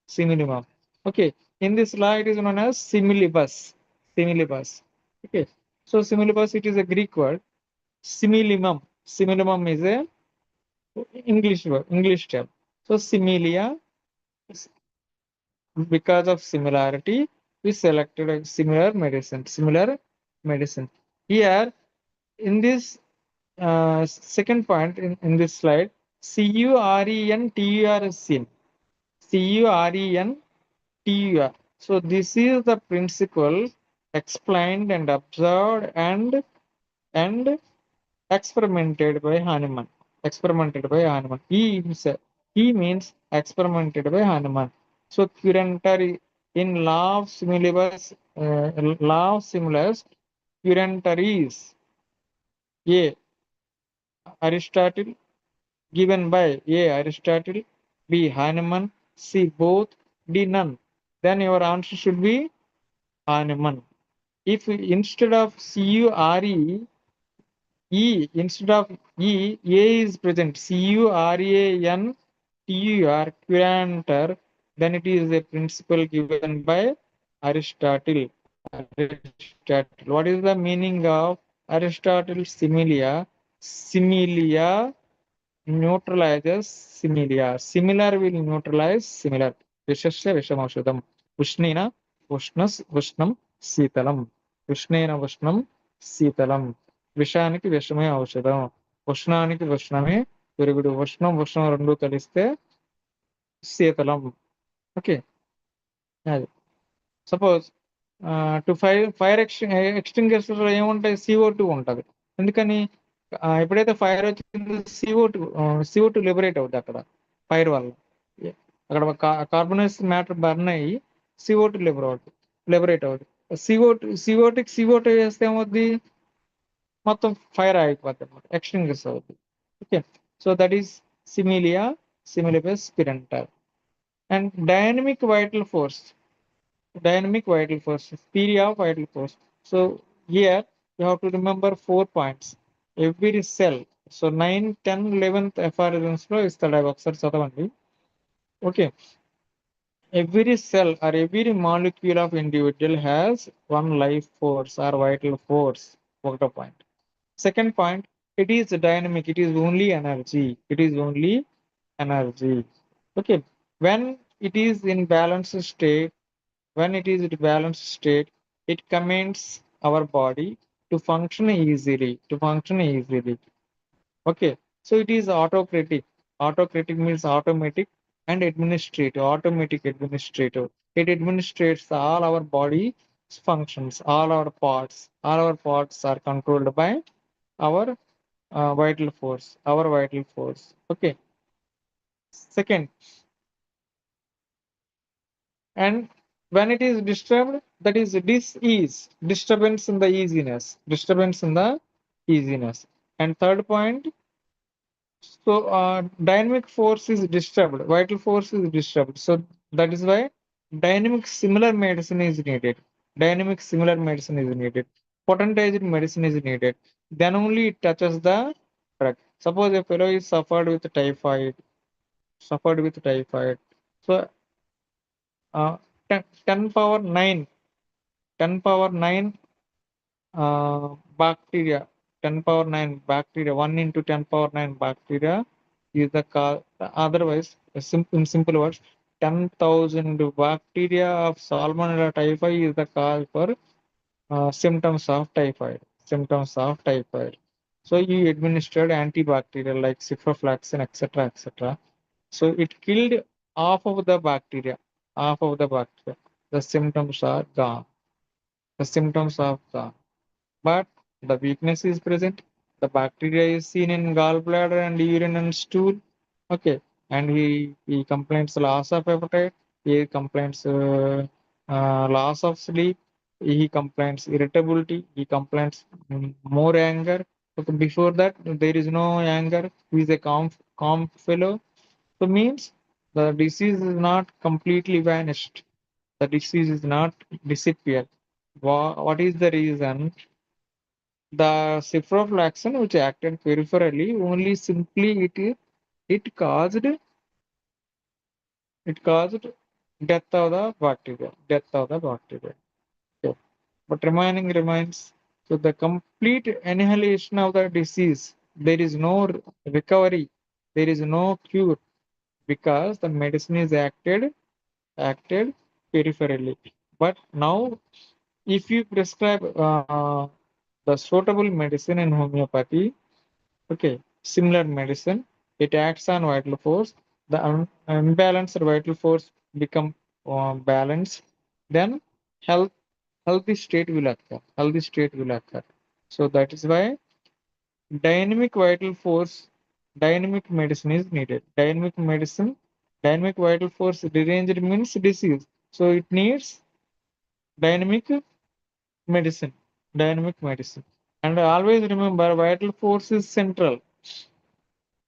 Similimum. Okay. In this law, it is known as similibus. Similibus. Okay. So similibus, it is a Greek word. Similimum. Similimum is a English word, English term. So similia, because of similarity, we selected a similar medicine. Similar medicine. Here, in this second point in this slide, CURENTUR is seen. CURENTUR. So this is the principle explained and observed and experimented by Hahnemann. Experimented by Hahnemann. He means experimented by Hahnemann. So curantar in law of similibus, law of similars, curantar is A. Aristotle, given by A. Aristotle, B. Hahnemann, C. Both, D. None. Then your answer should be Hahnemann. If instead of CURE, instead of A is present, CURANTUR, curanter, then it is a principle given by Aristotle. Aristotle. What is the meaning of Aristotle similia? Similia neutralizes similar. Similar will neutralize similar. Vishasya vishamaushadam. Ushnena ushnam sitalam. Ushnena ushnam sitalam. విషానికి విషమే ఔషధం. ఉష్ణానికి ఉష్ణమే విరుగుడు. ఉష్ణం రెండు కలిస్తే శీతలం. Okay, అది suppose to fire extinguisher లో ఏముంటాయి? CO2 ఉంటుంది. ఎందుకని? ఎప్పుడైతే ఫైర్ వచ్చిందో CO2 లిబరేట్ అవుతుంది అక్కడ ఫైర్ వల్ల. అక్కడ కార్బనైజ్ మ్యాటర్ బర్న్ అయ్యి CO2 లిబరేట్ అవుతుంది. CO2 వేస్తే ఏమవుద్ది? మొత్తం ఫైర్ ఆగిపోద్ది అనమాట, ఎక్స్టింగ్విష్ అవుతుంది. Okay, so that is similia, similibus curentur. And dynamic vital force, theory of vital force. So here you have to remember 4 points. Every cell, so 9, 10, 11th aphorisms లో ఇస్తాడు, అవి ఒకసారి చదవండి. Okay, every cell or every molecule of individual has one life force or vital force. ఒకటో point. Second point, it is dynamic, it is only energy. Okay, when it is in balanced state, it commands our body to function easily. Okay, so it is autocratic. Autocratic means automatic and administrative. It administrates all our body functions, all our parts. All our parts are controlled by our vital force. Okay. Second, and when it is disturbed, that is disturbance in the easiness. And third point, so dynamic force is disturbed, vital force is disturbed, so that is why dynamic similar medicine is needed. Potentized medicine is needed, then only it touches the drug. Suppose a fellow is suffered with typhoid, so 10 power 9 10 power 9 bacteria, 10 power 9 bacteria, 1 into 10 power 9 bacteria is the cause. Otherwise, in simple words, 10,000 bacteria of Salmonella typhi is the cause for symptoms of typhoid. So you administered antibacterial like ciprofloxacin, etc. So it killed half of the bacteria. The symptoms are gone. But the weakness is present. The bacteria is seen in gallbladder and urine and stool. Okay, and he complains loss of appetite. He complains loss of sleep. He complains irritability. He complains more anger. Okay, before that, there is no anger. He is a calm fellow. So means the disease is not completely vanished. The disease is not disappeared. What is the reason? The ciprofloxacin, which acted peripherally, only simply it caused death of the bacteria. Okay. But remaining remains So the complete annihilation of the disease, there is no recovery, there is no cure because the medicine is acted peripherally. But now, if you prescribe the suitable medicine in homeopathy, okay, similar medicine, it acts on vital force. The unbalanced vital force become balanced. Then health healthy state will occur. Healthy state will occur. So that is why dynamic vital force, dynamic medicine is needed. Dynamic vital force deranged means disease. So it needs dynamic medicine. Dynamic medicine. And always remember, vital force is central.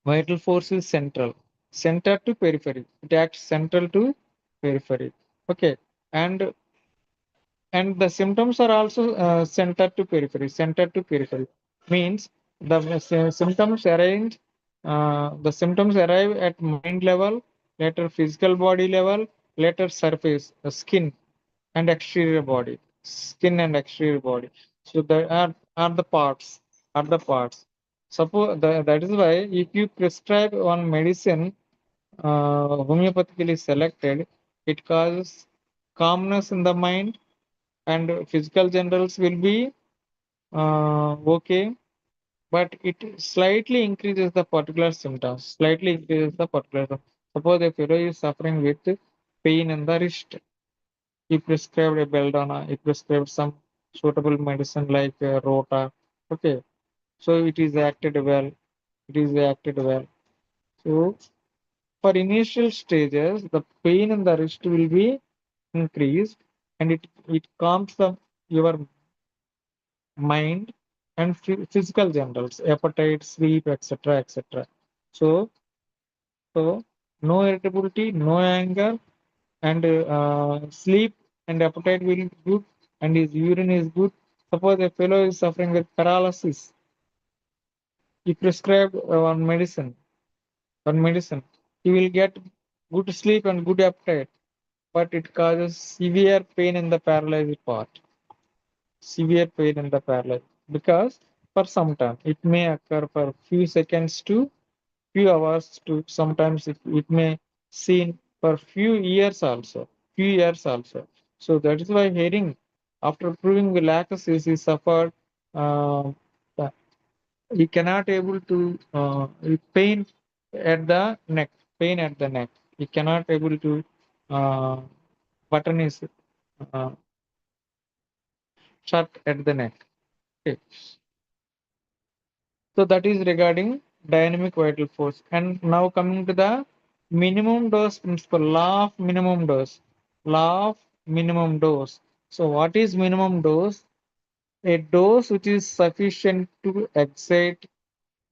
Vital force is central. Center to periphery. It acts central to periphery. Okay. And the symptoms are also center to periphery. Center to periphery means the symptoms arrange. The symptoms arrive at mind level, later physical body level, later surface, skin and exterior body, skin and exterior body. So there are the parts, are the parts. Suppose that is why if you prescribe one medicine homeopathically selected, it causes calmness in the mind and physical generals will be okay, but it slightly increases the particular symptoms. Slightly increases the particular. Suppose a fellow is suffering with pain in the wrist, he prescribed a belladonna, he prescribed some suitable medicine like rota. Okay, so it is acted well. It is acted well. So for initial stages, the pain in the wrist will be increased, and it calms the your mind and physical generals, appetite, sleep, etc., etc. So, so no irritability, no anger, and sleep and appetite will be good, and his urine is good. Suppose a fellow is suffering with paralysis, he prescribed one medicine, he will get good sleep and good appetite, but it causes severe pain in the paralyzed part. Severe pain in the paralyzed because for some time it may occur for few seconds to few hours to sometimes it may seen for few years also. So that is why hearing after proving the laches is suffered, uh, he cannot able to pain at the neck, pain at the neck, he cannot able to uh, button his uh, shirt at the neck. Okay. So that is regarding dynamic vital force. And now coming to the minimum dose principle, law of minimum dose. Law of minimum dose. So what is minimum dose? A dose which is sufficient to excite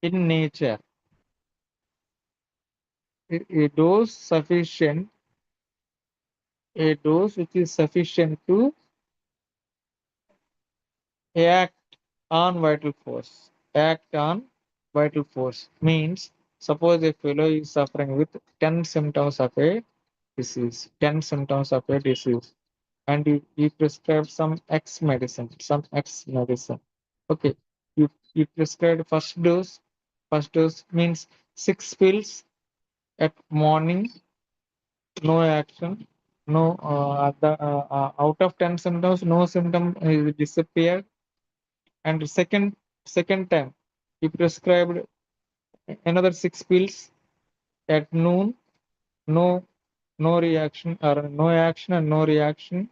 in nature. A dose sufficient, a dose which is sufficient to act on vital force. Act on vital force means suppose a fellow is suffering with 10 symptoms of a disease, 10 symptoms of a disease, and you prescribe some X medicine, some X medicine. Okay, you prescribed first dose means 6 pills at morning, no action, no out of 10 symptoms, no symptom is disappeared, and second time he prescribed another 6 pills at noon, no no reaction or no action and no reaction.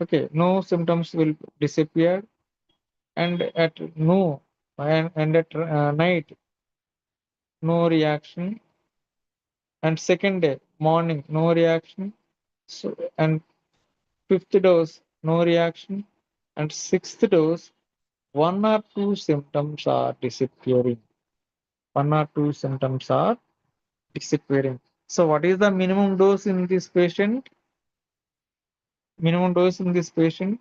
Okay, no symptoms will disappear, and at no and at night no reaction, and second day morning no reaction. So and fifth dose no reaction, and sixth dose one or two symptoms are disappearing. One or two symptoms are disappearing. So what is the minimum dose in this patient? Minimum dose in this patient,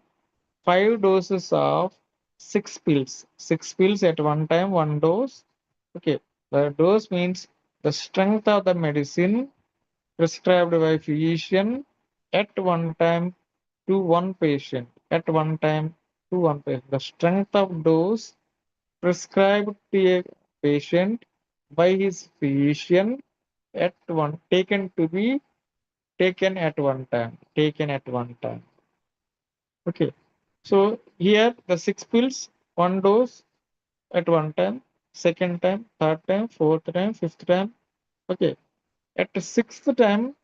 5 doses of 6 pills. 6 pills at one time, one dose. Okay, the dose means the strength of the medicine prescribed by physician at one time to one patient. At one time to one patient. The strength of dose prescribed to a patient by his physician at one taken to be taken at one time. Taken at one time. Okay. So here the 6 pills, one dose at one time, second time, third time, fourth time, fifth time. Okay. At the sixth time,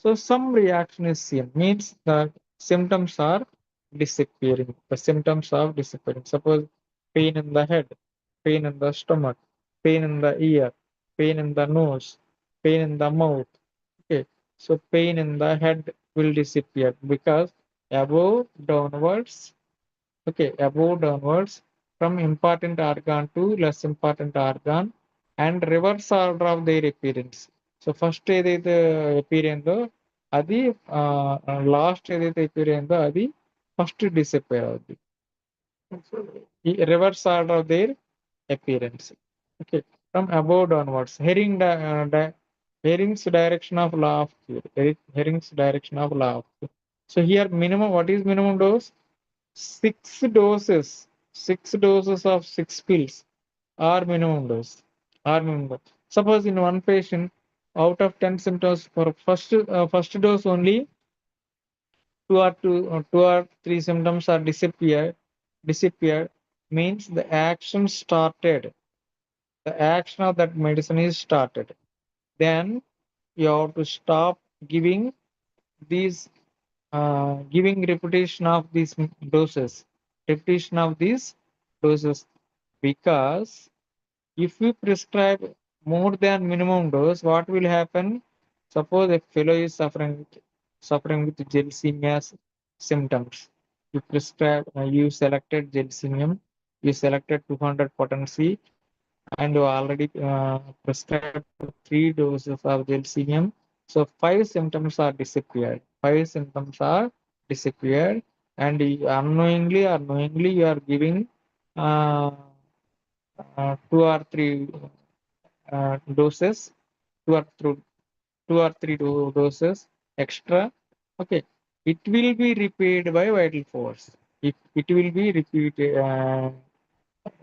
so some reaction is seen, means the symptoms are disappearing. The symptoms are disappearing. Suppose pain in the head, pain in the stomach, pain in the ear, pain in the nose, pain in the mouth. Okay, so pain in the head will disappear because above downwards, okay, above downwards from important organ to less important organ and reverse order of their appearance. So first ఏదైతే appear అయిందో అది last ఏదైతే appear అయిందో అది first disappear అవుద్ది. ఈ reverse order of their appearance. Okay, from above downwards. Hering's direction of law of cure. Hering's direction of law of cure. So here minimum, what is minimum dose? 6 doses. 6 doses of 6 pills are minimum dose. Are minimum dose. Suppose in one patient, out of 10 symptoms for first dose only, two or three symptoms are disappeared means the action started. The action of that medicine is started. Then you have to stop giving these giving repetition of these doses, repetition of these doses, because if you prescribe more than minimum dose, what will happen? Suppose a fellow is suffering with gelsemia symptoms. You prescribe, you selected gelsemium, you selected 200 potency, and you already prescribed 3 doses of gelsemium. So 5 symptoms are disappeared. 5 symptoms are disappeared, and unknowingly or knowingly you are giving uh, 2 or 3 doses, two or three, 2 or 3 doses extra. Okay, it will be repaid by vital force. It will be repeated,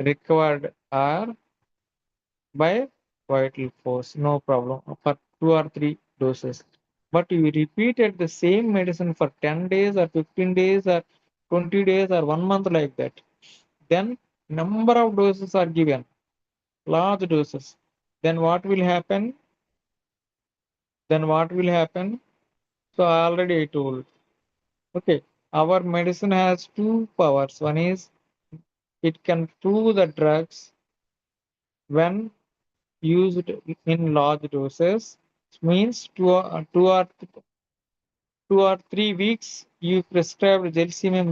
recovered or by vital force, no problem, for 2 or 3 doses. But you repeated the same medicine for 10 days or 15 days or 20 days or 1 month like that. Then number of doses are given, large doses. Then what will happen? Then what will happen? So already I told. Okay, our medicine has two powers. One is it can prove the drugs when used in large doses, means 2 or 3 weeks you prescribed gelsemium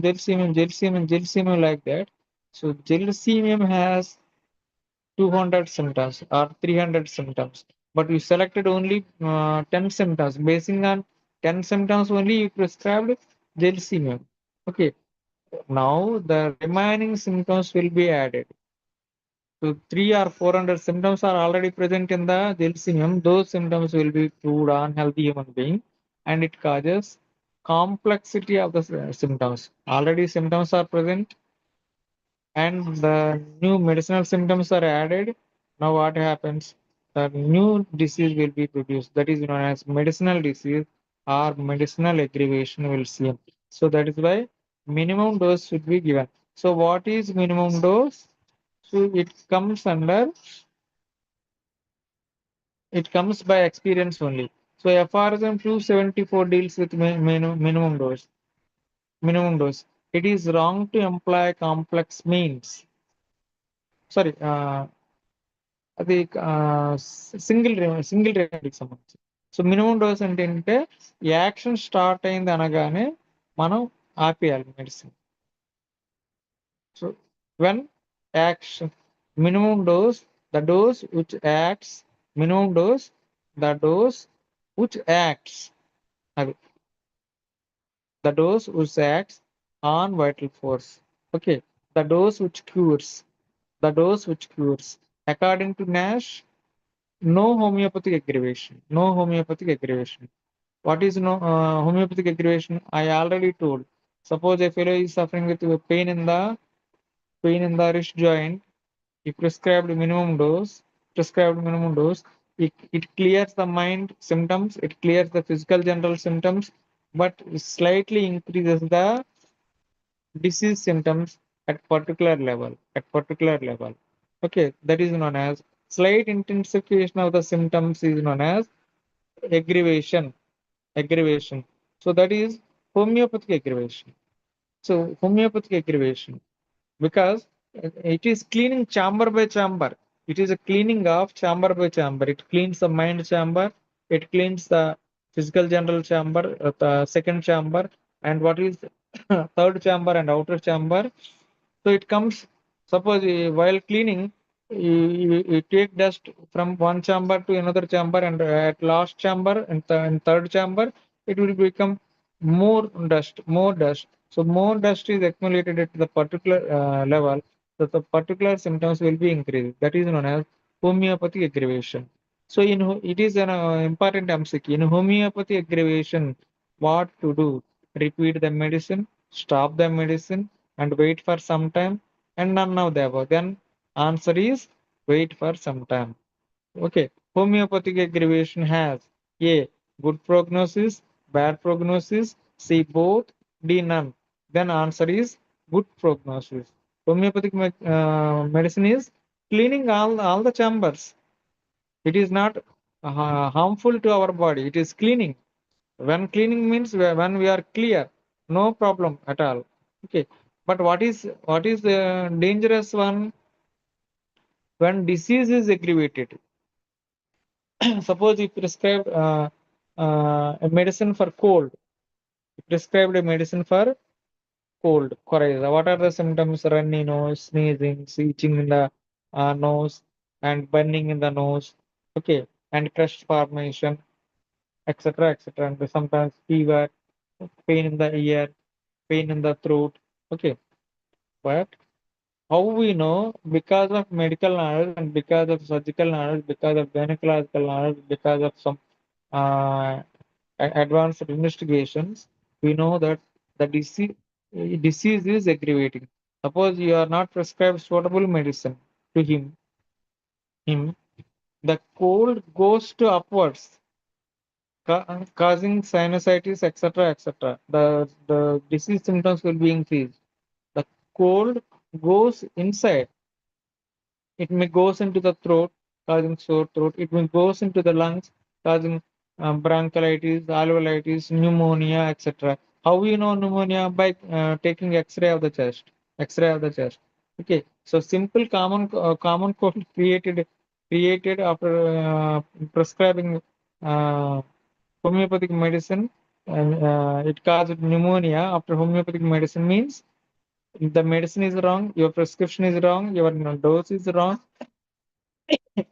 like that. So gelsemium has 200 symptoms or 300 symptoms, but you selected only 10 symptoms. Basing on 10 symptoms only, you prescribed gelsemium. Okay, now the remaining symptoms will be added. So 300 or 400 symptoms are already present in the gelsemium. Those symptoms will be proved on healthy human being, and it causes complexity of the symptoms. Already symptoms are present, and the new medicinal symptoms are added. Now what happens? The new disease will be produced. That is known as medicinal disease or medicinal aggravation will see. So that is why minimum dose should be given. So what is minimum dose? So it comes by experience only. So FRSM 274 deals with minimum dose. Minimum dose. It is wrong to employ complex means. Sorry, అది single రెమెడీకి సంబంధించి. So minimum dose అంటే ఏంటంటే action start అయింది అనగానే మనం ఆపేయాలి medicine. So when action minimum dose, the dose which acts, minimum dose, the dose which acts, the dose which acts on vital force. Okay, the dose which cures, the dose which cures. According to Nash, no homeopathic aggravation, no homeopathic aggravation. What is no homeopathic aggravation? I already told. Suppose a fellow is suffering with pain in the wrist joint. He prescribed minimum dose. It clears the mind symptoms, it clears the physical general symptoms, but slightly increases the disease symptoms at particular level. Okay, that is known as slight intensification of the symptoms is known as aggravation. So that is homeopathic aggravation. So homeopathic aggravation, because it is cleaning chamber by chamber. It is a cleaning of chamber by chamber. It cleans the mind chamber, it cleans the physical general chamber, the second chamber, and what is third chamber and outer chamber. So it comes, suppose while cleaning, you take dust from one chamber to another chamber, and at last chamber and in third chamber, it will become more dust. So more dust is accumulated at the particular level, that the particular symptoms will be increased. That is known as homeopathic aggravation. So it is an important MCQ. In homeopathy aggravation, what to do? Repeat the medicine, stop the medicine, and wait for some time, and none of the above. Then answer is wait for some time. Okay. Homeopathic aggravation has A. Good prognosis, bad prognosis, C. Both, D. None. Then answer is good prognosis. Homeopathic medicine is cleaning all the chambers. It is not harmful to our body. It is cleaning. When cleaning means when we are clear, no problem at all. Okay. But what is the dangerous one? When disease is aggravated. Suppose you prescribed a medicine for cold. You prescribed a medicine for cold. Correct. What are the symptoms? Runny nose, sneezing, itching in the nose, and burning in the nose. Okay. And crust formation, etc., etc. And sometimes fever, pain in the ear, pain in the throat. Okay. But how we know? Because of medical knowledge and because of surgical knowledge, because of gynecological knowledge, because of some uh, advanced investigations, we know that the disease is aggravating. Suppose you are not prescribed suitable medicine to him, the cold goes to upwards, causing sinusitis, etc., etc. The disease symptoms will be increased. The cold goes inside. It may goes into the throat, causing sore throat. It may goes into the lungs, causing bronchiolitis, alveolitis, pneumonia, etc. How we know pneumonia? By taking X-ray of the chest. X-ray of the chest. Okay. So simple common cold created after prescribing uh, homeopathic medicine, and it caused pneumonia after homeopathic medicine means the medicine is wrong, your prescription is wrong, your dose is wrong,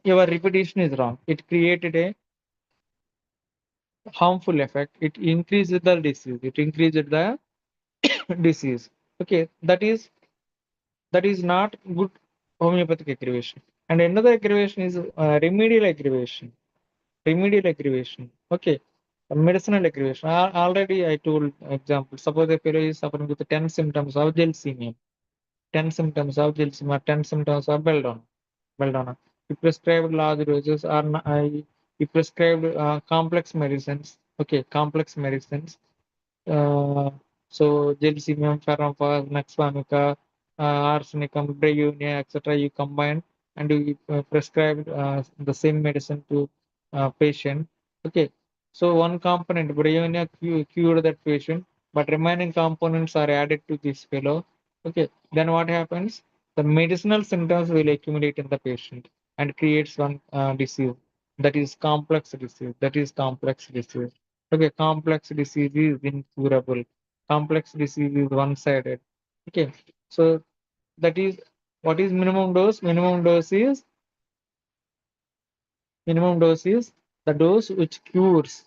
your repetition is wrong. It created a harmful effect. It increases the disease. It increases the disease. Okay, that is not good homeopathic aggravation. And another aggravation is remedial aggravation. Remedial aggravation. Okay, medicinal aggravation. Already I told example. Suppose a fellow is suffering with 10 symptoms of gelsemia, 10 symptoms of gelsemia, 10 symptoms of belladonna. He prescribed large doses, or he prescribed complex medicines. Okay, complex medicines. Uh, so Gelsemium, Ferrophos, Nexvomica, Arsenicum, Breunia, etc. You combine and you prescribe the same medicine to patient. Okay, so one component Breunia cured that patient, but remaining components are added to this fellow. Okay, then what happens? The medicinal symptoms will accumulate in the patient and creates one disease. That is complex disease. That is complex disease. Okay, complex disease is incurable. Complex disease is one-sided. Okay, so that is what is minimum dose? Minimum dose is the dose which cures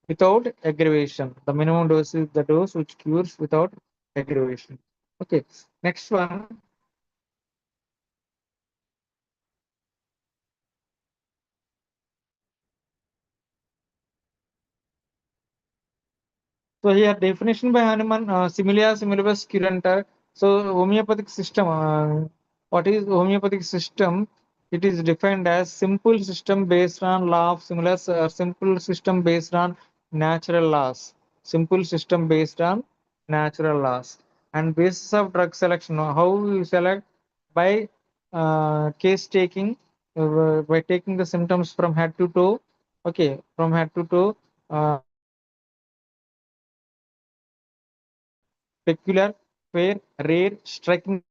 without aggravation. The minimum dose is the dose which cures without aggravation. Okay, next one. So here definition by Hahnemann, similia similibus curanter. So homeopathic system, what is homeopathic system? It is defined as simple system based on law of similars, simple system based on natural laws. Simple system based on natural laws. And basis of drug selection, how you select? By case taking, by taking the symptoms from head to toe. Okay, from head to toe. Peculiar, fair, rare, striking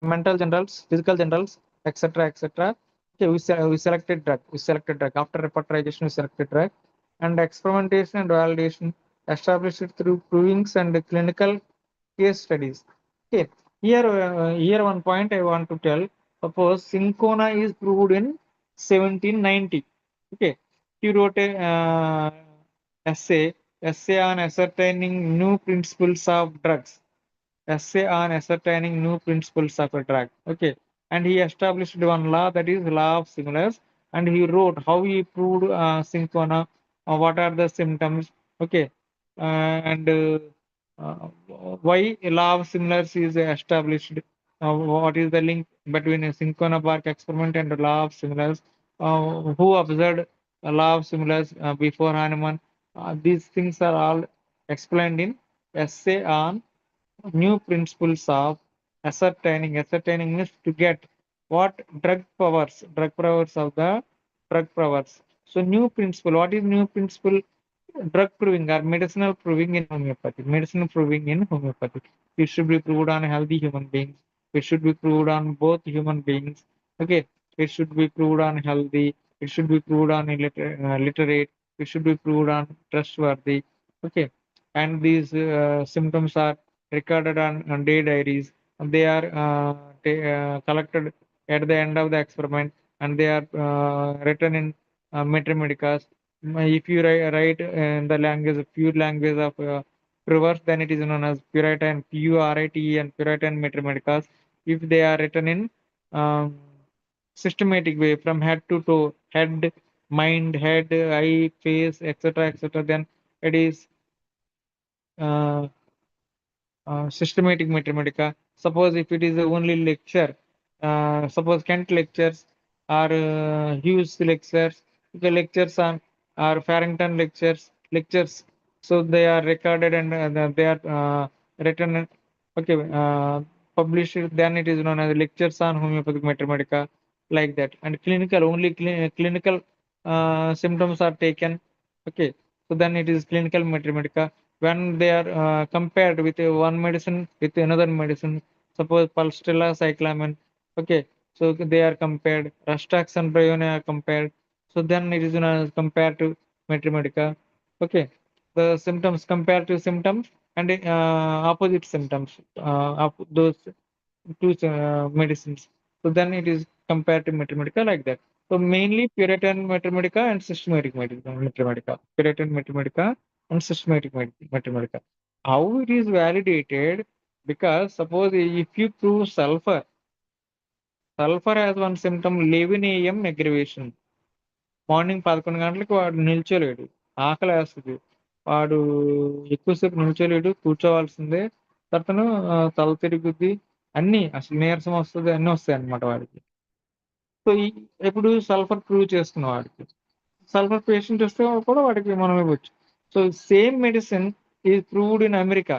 mental generals, physical generals, etc., etc. Okay, we selected drug. We selected drug after repertorization. We selected drug, and experimentation and validation established it through provings and clinical case studies. Okay, here one point I want to tell. Suppose Syncona is proved in 1790. Okay, he wrote a essay essay on ascertaining new principles of drugs, essay on ascertaining new principles of a drug. Okay, and he established one law, that is law of similars, and he wrote how he proved Syncona, what are the symptoms. Okay, and uh, why a law of similars is established. What is the link between a Syncona bark experiment and the law of similars? Who observed a law of similars before Hahnemann? These things are all explained in essay on new principles of ascertaining means to get what drug powers of the drug powers. So new principle, what is new principle? Drug proving or medicinal proving in homeopathy. Medicinal proving in homeopathy, it should be proved on healthy human beings, it should be proved on both human beings. Okay, it should be proved on healthy, it should be proved on literate, it should be proved on trustworthy. Okay, and these symptoms are recorded on day diaries, and they are collected at the end of the experiment, and they are written in Metromedicas. If you write in the language, pure language of Proverbs, then it is known as Puritan, Purite and Puritan Metromedicas. If they are written in um, systematic way from head to toe, head, mind, head, eye, face, etc., etc., then it is uh, systematic mathematica. Suppose if it is only lecture, suppose Kent lectures or Hughes lectures, the lectures are Farrington lectures. So they are recorded and they are written, okay, published. Then it is known as lectures on homeopathic mathematica, like that. And clinical, only clinical symptoms are taken. Okay, so then it is clinical mathematica. When they are compared with one medicine with another medicine, suppose Pulstella cyclamen, okay, so they are compared, Rastax and Bryone are compared, so then it is compared to Mathematica. Okay, the symptoms, compared to symptoms and opposite symptoms of those two medicines, so then it is compared to Mathematica, like that. So mainly Puritan Mathematica and systematic Mathematica, Puritan Mathematica and systematic Mathematica. How it is validated? Because suppose if you prove sulfur has one symptom, 11 a.m. aggravation. Morning 11 గంటలకు వాడు నిల్చోలేడు, ఆకలి వేస్తుంది, వాడు ఎక్కువసేపు నిల్చోలేడు, కూర్చోవాల్సిందే, అతను తల తిరుగుద్ది, అన్ని అసలు నీరసం వస్తుంది, అన్నీ వస్తాయి అన్నమాట వాడికి. సో ఇప్పుడు సల్ఫర్ ప్రూవ్ చేస్తున్న వాడికి, సల్ఫర్ పేషెంట్ వస్తే కూడా వాడికి మనం ఇవ్వచ్చు. So same medicine is proved in America.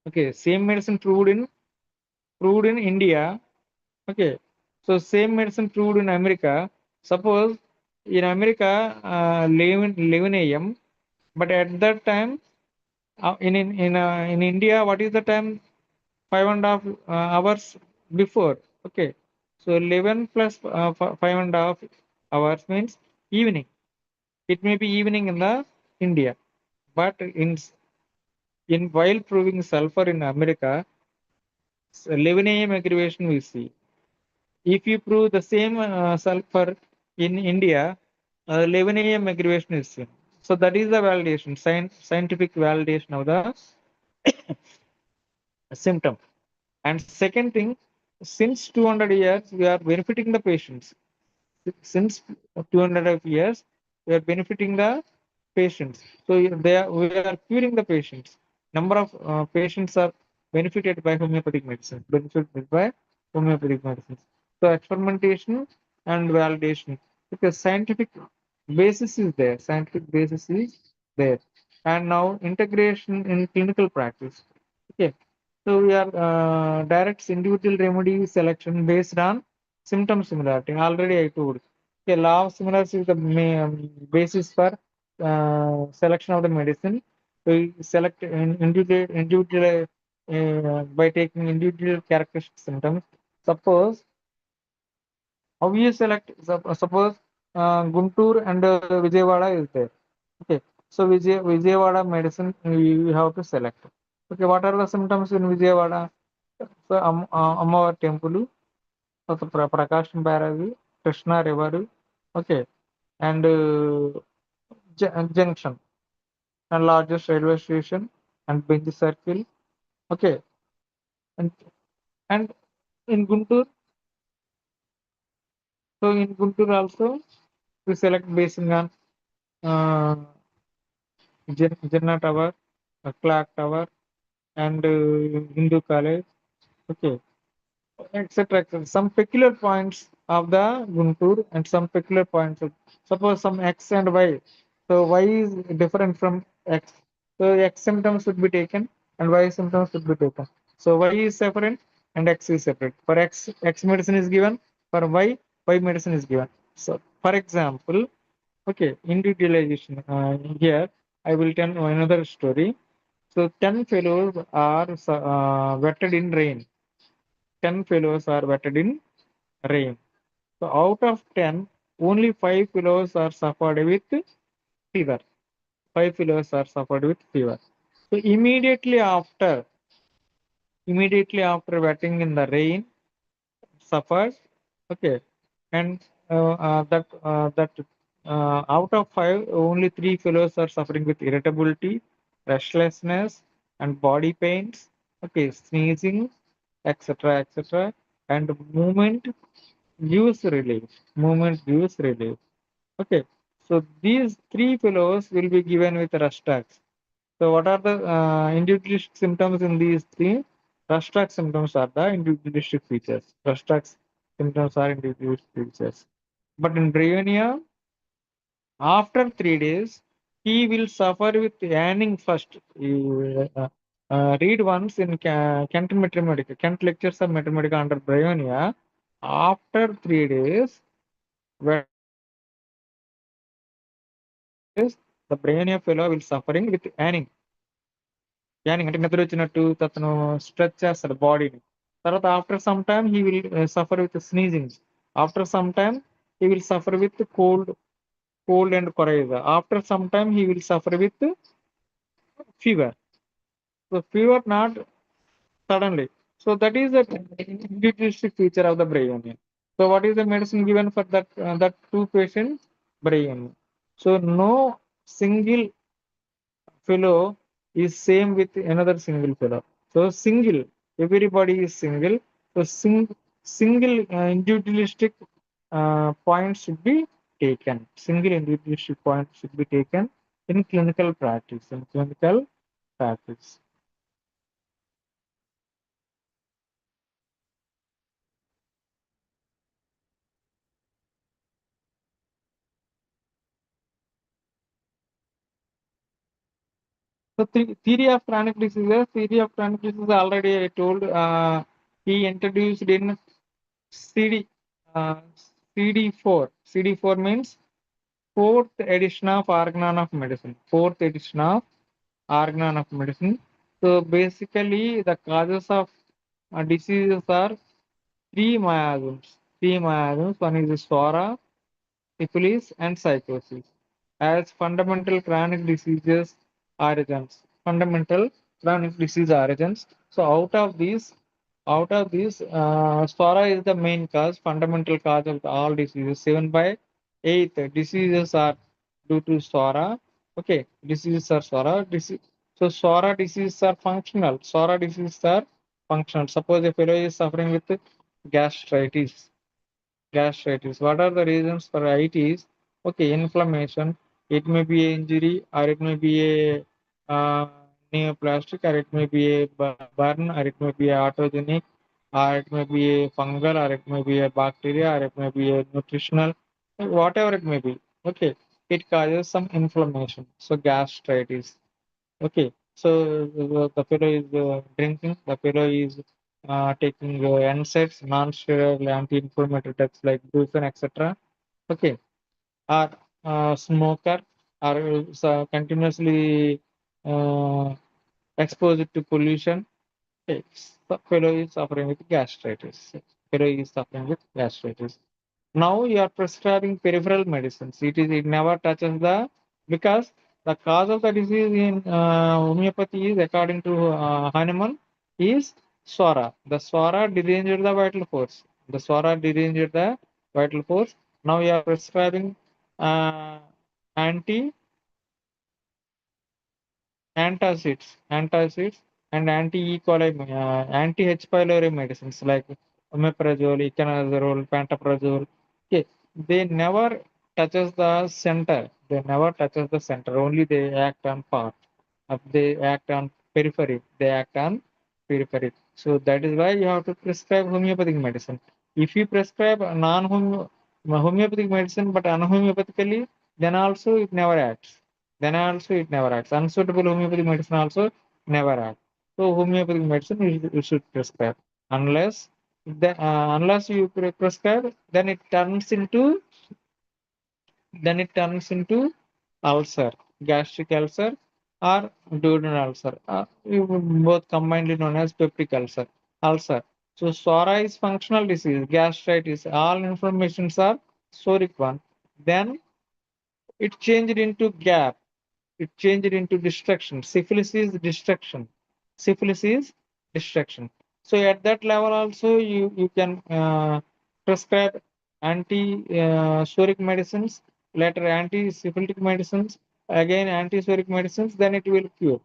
Okay, same medicine proved in India. Okay, so same medicine proved in America. Suppose in America 11 a.m. But at that time in India, what is the time? 5.5 hours before. Okay, so 11 plus 5.5 hours means evening. It may be evening in the India, but in while proving sulfur in America, 11 a.m. aggravation we see. If you prove the same sulfur in India, 11 a.m. aggravation is seen. So that is the validation, scientific validation of the symptom. And second thing, since 200 years, we are benefiting the patients. Since 200 years, we are benefiting the patients. So we are curing the patients. Number of patients are benefited by homeopathic medicine, benefited by homeopathic medicines. So experimentation and validation, because scientific basis is there, scientific basis is there, and now integration in clinical practice. Okay, so we are directs individual remedy selection based on symptom similarity. Already I told. Okay, law of similarity is the basis for selection of the medicine. We select individual by taking individual characteristic symptoms. Suppose how you select? Suppose Guntur and Vijayawada is there. Okay, so Vijayawada medicine we have to select. Okay, what are the symptoms in Vijayawada? So Amma temple, so Prakasham Baravi, Krishna River, okay, and junction and largest railway station and bench circle, okay, and and in Guntur, so in Guntur also we select based on uh, Janna Tower, Clock Tower, and Hindu College, okay, etc. etc. Some peculiar points of the Guntur and some peculiar points. Suppose some X and Y. So Y is different from X. So X symptoms should be taken and Y symptoms should be taken. So Y is separate and X is separate. For X medicine is given. For Y medicine is given. So for example, okay, individualization. Here I will tell another story. So 10 fellows are wetted in rain. 10 fellows are wetted in rain. So out of 10, only 5 fellows are suffered with fever. 5 fellows are suffered with fever. So immediately after wetting in the rain, suffered. Okay, and out of 5, only 3 fellows are suffering with irritability, restlessness, and body pains. Okay, sneezing, etc., etc., and movement gives relief. Movement gives relief. Okay, so these 3 fellows will be given with Rustax. So what are the individualistic symptoms in these 3? Rustax symptoms are the individualistic features. Rustax symptoms are individualistic features. But in Bryonia, after 3 days, he will suffer with yanning first. Read once in Kent Mathematics, Kent lectures of mathematics under Bryonia. After 3 days, wetting in rain, after 3 days, the Bryonia fellow will suffering with yanning. Yanning అంటే నిద్ర వచ్చినట్టు అతను stretch చేస్తాడు బాడీని. తర్వాత after some time he will suffer with sneezing. After some time he will suffer with cold and coryza. After some time, he will suffer with fever. So fever not suddenly. So that is the individualistic feature of the brain. So what is the medicine given for that 2 patients? Brain. So no single fellow is same with another single fellow. So single, everybody is single. So single individualistic points should be taken. Single individualistic points should be taken in clinical practice. In clinical practice. So theory of chronic diseases. Theory of chronic diseases already I told. He introduced in CD. Uh, CD4. CD4 means fourth edition of Organon of Medicine. Fourth edition of Organon of Medicine. So basically, the causes of diseases are three miasms. Three miasms. One is Swara, syphilis, and psychosis. As fundamental chronic diseases origins. Fundamental chronic disease origins. So out of these, Swara is the main cause, fundamental cause of all diseases. 7/8 diseases are due to Swara. Okay, diseases are Swara. So Swara diseases are functional. Swara diseases are functional. Suppose a fellow is suffering with gastritis. Gastritis. What are the reasons for itis? Okay, inflammation. It may be a injury, or it may be a neoplastic, or it may be a burn, or it may be a autogenic, or it may be a fungal, or it may be a bacteria, or it may be a nutritional, whatever it may be. Okay, it causes some inflammation. So gastritis. Okay, so the fellow is drinking, the fellow is taking NSAIDs, non-steroidal anti-inflammatory drugs like Brufen, etc. Okay, or smoker, or continuously uh, exposed to pollution. Okay, the fellow is suffering with gastritis. Fellow is suffering with gastritis. Now you are prescribing peripheral medicines. It never touches the, because the cause of the disease in homeopathy is, according to Hahnemann, is swara. The swara deranged the vital force. The swara deranged the vital force. Now you are prescribing uh, anti antacids, and anti-E. coli, anti-H. pylori medicines like omeprazole, icanazole, pantoprazole. Okay, they never touches the center. They never touches the center. Only they act on part. They act on periphery. They act on periphery. So that is why you have to prescribe homeopathic medicine. If you prescribe homeopathic medicine but unhomeopathically, then also it never acts. Then also it never acts. Unsuitable homeopathic medicine also never acts. So homeopathic medicine you should prescribe. Unless you prescribe, then it turns into ulcer, gastric ulcer, or duodenal ulcer, both combinedly known as peptic ulcer. So psora is functional disease, gastritis, all inflammations are psoric one. Then it changed into gap. It changed into destruction. Syphilis is destruction. Syphilis is destruction. So at that level also you can prescribe anti-psoric medicines, later anti-syphilitic medicines, again anti-psoric medicines, then it will cure.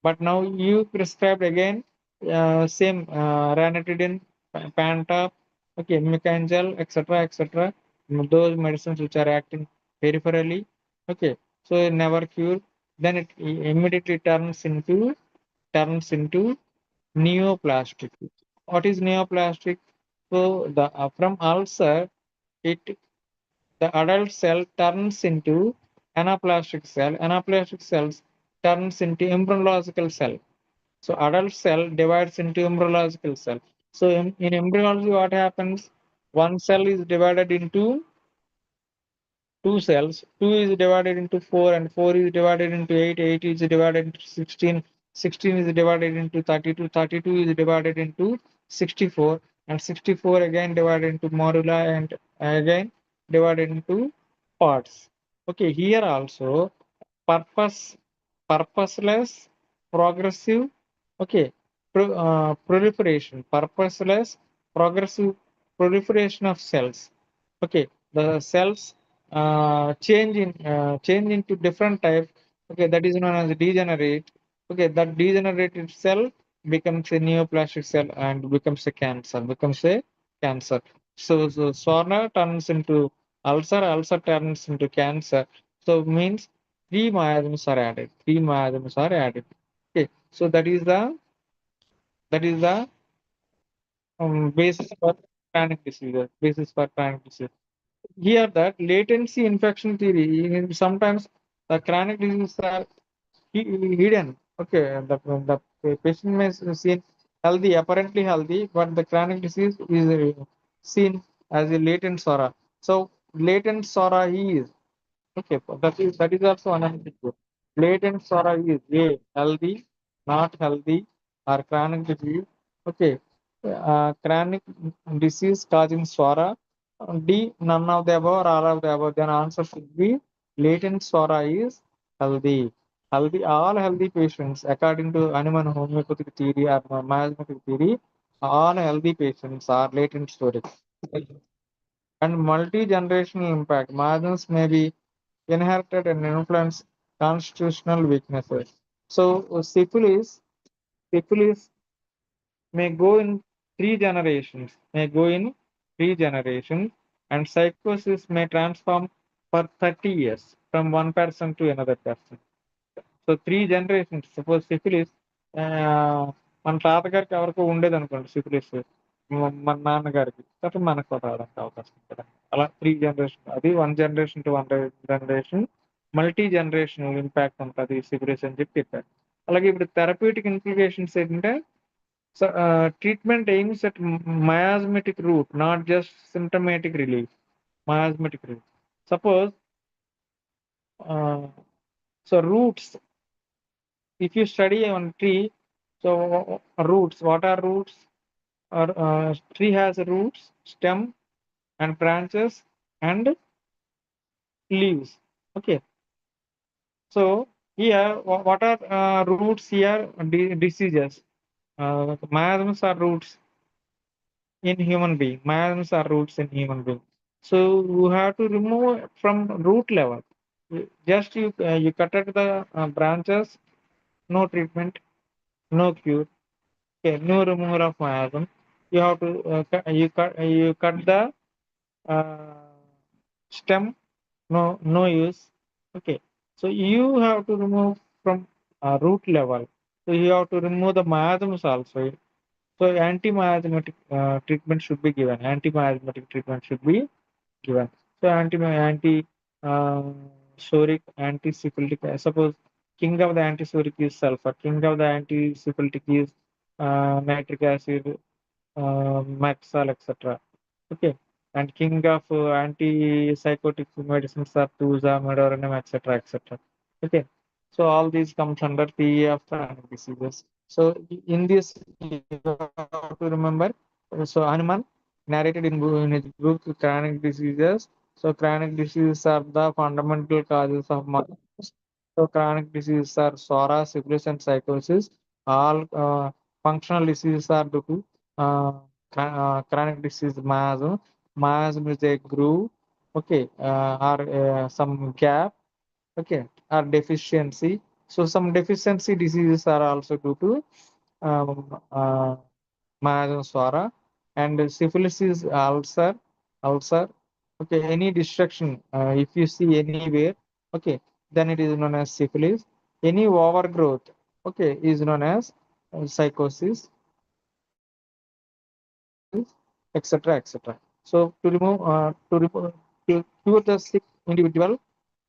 But now you prescribed again same ranitidine, Pantop, okay, Mecangel, etc., etc. Those medicines which are acting peripherally, okay. So it never cure. Then it immediately turns into neoplastic. What is neoplastic? So the from ulcer, it the adult cell turns into anaplastic cell. Anaplastic cells turns into embryological cell. So adult cell divides into embryological cell. So in embryology, what happens? One cell is divided into two cells. Two is divided into four, and four is divided into eight. Eight is divided into 16. 16 is divided into 32. 32 is divided into 64, and 64 again divided into morula, and again divided into parts. Okay, here also purpose, purposeless, progressive, okay, proliferation, purposeless, progressive proliferation of cells. Okay, the cells change into different types. Okay, that is known as degenerate. Okay, that degenerated cell becomes a neoplastic cell and becomes a cancer. Becomes a cancer. So Swarna turns into ulcer. Ulcer turns into cancer. So means three miasms are added. Three miasms are added. Okay, so that is the basis for chronic disease. Basis for chronic disease. Here that latency infection theory, sometimes the chronic diseases are hidden. Okay, the patient may seem healthy, apparently healthy, but the chronic disease is seen as a latent SORA. So latent SORA is, okay, that is also another issue. Latent SORA is A, healthy, not healthy, or chronic disease. Okay, chronic disease causing SORA. D, none of the above or all of the above. Then answer should be latent SORA is healthy. Healthy, all healthy patients, according to animal homeopathic theory or miasmatic theory, all healthy patients are latent storage. And multi-generational impact. Miasms may be inherited and influence constitutional weaknesses. So syphilis may go in three generations, and psychosis may transform for 30 years from one person to another person. So 3 generations suppose syphilis మన తాతగారికి ఎవరికో ఉండేది అనుకోండి syphilis మన నాన్నగారికి తర్వాత మనకు కూడా రావడానికి అవకాశం ఉంటుంది అలా 3 జనరేషన్ అది 1 generation to 1 generation multi generational impact ఉంటుంది సిఫిలిస్ అని చెప్పి చెప్పారు. అలాగే ఇప్పుడు థెరప్యూటిక్ ఇంప్లికేషన్స్ ఏంటంటే treatment aims at miasmatic root not just symptomatic relief. Miasmatic root suppose so roots, if you study on tree, so roots, what are roots? Or tree has roots, stem and branches and leaves. Okay, so here what are roots here? Diseases. Miasms are roots in human being. Miasms are roots in human being. So you have to remove from root level. Just you cut at the branches, no treatment, no cure. Okay, no removal of miasm. You have to you cut the stem, no use. Okay, so you have to remove from root level. So you have to remove the miasms also. So anti-miasmatic treatment should be given. Anti-miasmatic treatment should be given. So anti soric, anti-syphilitic. Suppose king of the anti-soric is sulfur. King of the anti-syphilitic is nitric acid, Maxal, etc. Okay, and king of antipsychotic medicines are Tuza, Medoranum, etc., etc. Okay, so all these comes under theory of chronic diseases. So in this, you have to remember. So Hanuman narrated in his book Chronic Diseases. So chronic diseases are the fundamental causes of maladies. So chronic diseases are psora, syphilis, and psychosis. All functional diseases are due to chronic disease miasm. Miasm is a groove, okay, or some gap, okay, or deficiency. So some deficiency diseases are also due to miasm swara, and syphilis is ulcer. Okay, any destruction, if you see anywhere, okay, then it is known as syphilis. Any overgrowth, okay, is known as psychosis, etc., etc. So to cure the sick individual,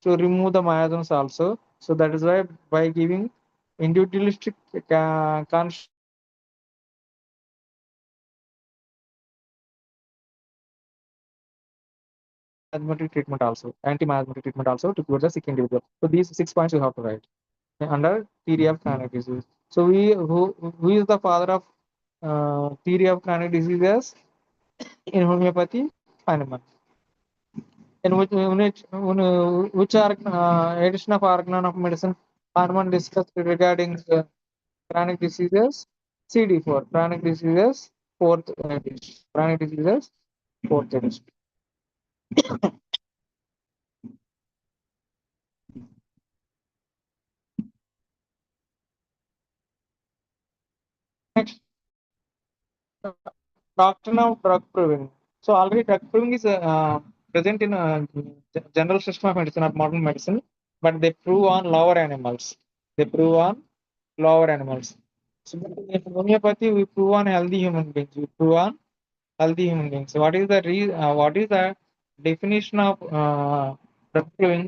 to remove the miasms also. So that is why by giving individualistic conscious miasmatic treatment also, anti-miasmatic treatment also to cure the sick individual. So these 6 points you have to write under theory of chronic disease. So who is the father of theory of chronic diseases in homeopathy? Feynman. In which edition of organ of medicine Feynman discussed regarding chronic diseases? CD4, chronic diseases, fourth edition. Chronic diseases, fourth edition. Next, doctrine of drug proving. So already drug proving is present in general system of medicine or modern medicine, but they prove on lower animals. They prove on lower animals. So in homeopathy, we prove on healthy human beings. We prove on healthy human beings. So what is the definition of drug proving?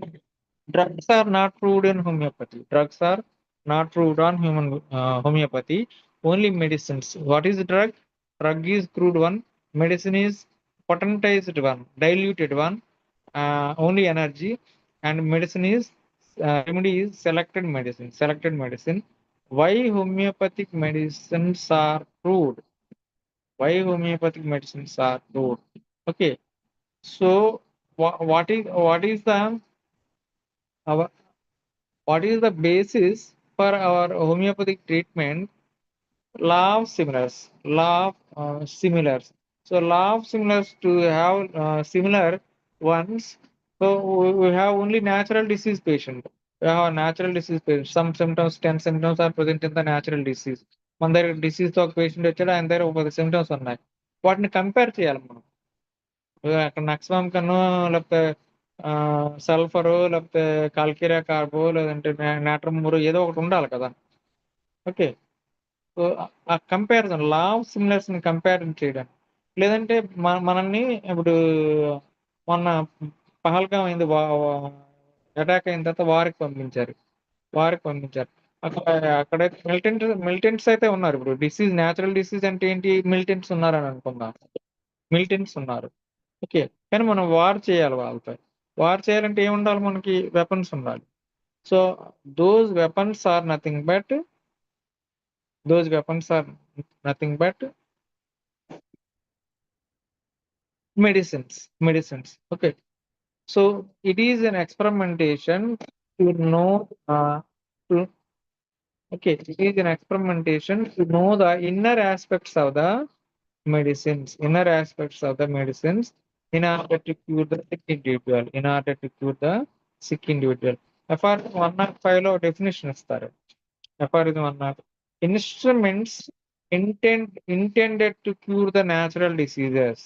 Drugs are not proved in homeopathy. Drugs are not proved on human homeopathy. Only medicines. What is drug? Drug is crude one. Medicine is potentized one, diluted one. Only energy. And medicine is remedy is selected medicine. Selected medicine. Why homeopathic medicines are proved? Why homeopathic medicines are proved? Okay. So what is the our what is the basis for our homeopathic treatment? Law of similars. Law of similars. So law of similars to have similar ones. So we have only natural disease patient. We have a natural disease patient. Some symptoms, 10 symptoms are present in the natural disease. మన దగ్గర disease ఒక patient వచ్చాడు, ఆయన దగ్గర ఒక symptoms ఉన్నాయి. వాటిని compare చేయాలి మనం. అక్కడ నక్సవామ్ కన్నా లేకపోతే సల్ఫరు లేకపోతే కాల్కిరియా కార్బో లేదంటే నాట్రమూరు ఏదో ఒకటి ఉండాలి కదా. ఓకే. సో, ఆ కంపారిజన్ లా ఆఫ్ సిమిలర్స్‌ని కంపారిజన్ చేయడానికి. లేదంటే మనల్ని ఇప్పుడు మొన్న పహల్గామ్ అయింది. అటాక్ అయిన తర్వాత వార్‌కి పంపించారు. అక్కడ అక్కడైతే మిలిటెంట్స్ అయితే ఉన్నారు. ఇప్పుడు నేచురల్ డిసీజ్ అంటే ఏంటి? మిలిటెంట్స్ ఉన్నారని అనుకుందాం. మిలిటెంట్స్ ఉన్నారు. ఓకే. కానీ మనం వార్ చేయాలి వాళ్ళతో. వార్ చేయాలంటే ఏముండాలి మనకి? వెపన్స్ ఉండాలి. So, those weapons are nothing but those weapons are nothing but medicines. Okay. So it is an experimentation to know, to, okay, it is an experimentation to know the inner aspects of the medicines in order to cure the sick individual, FR 105 లో definition ఇస్తారు. FR 105 instruments intended to cure the natural diseases.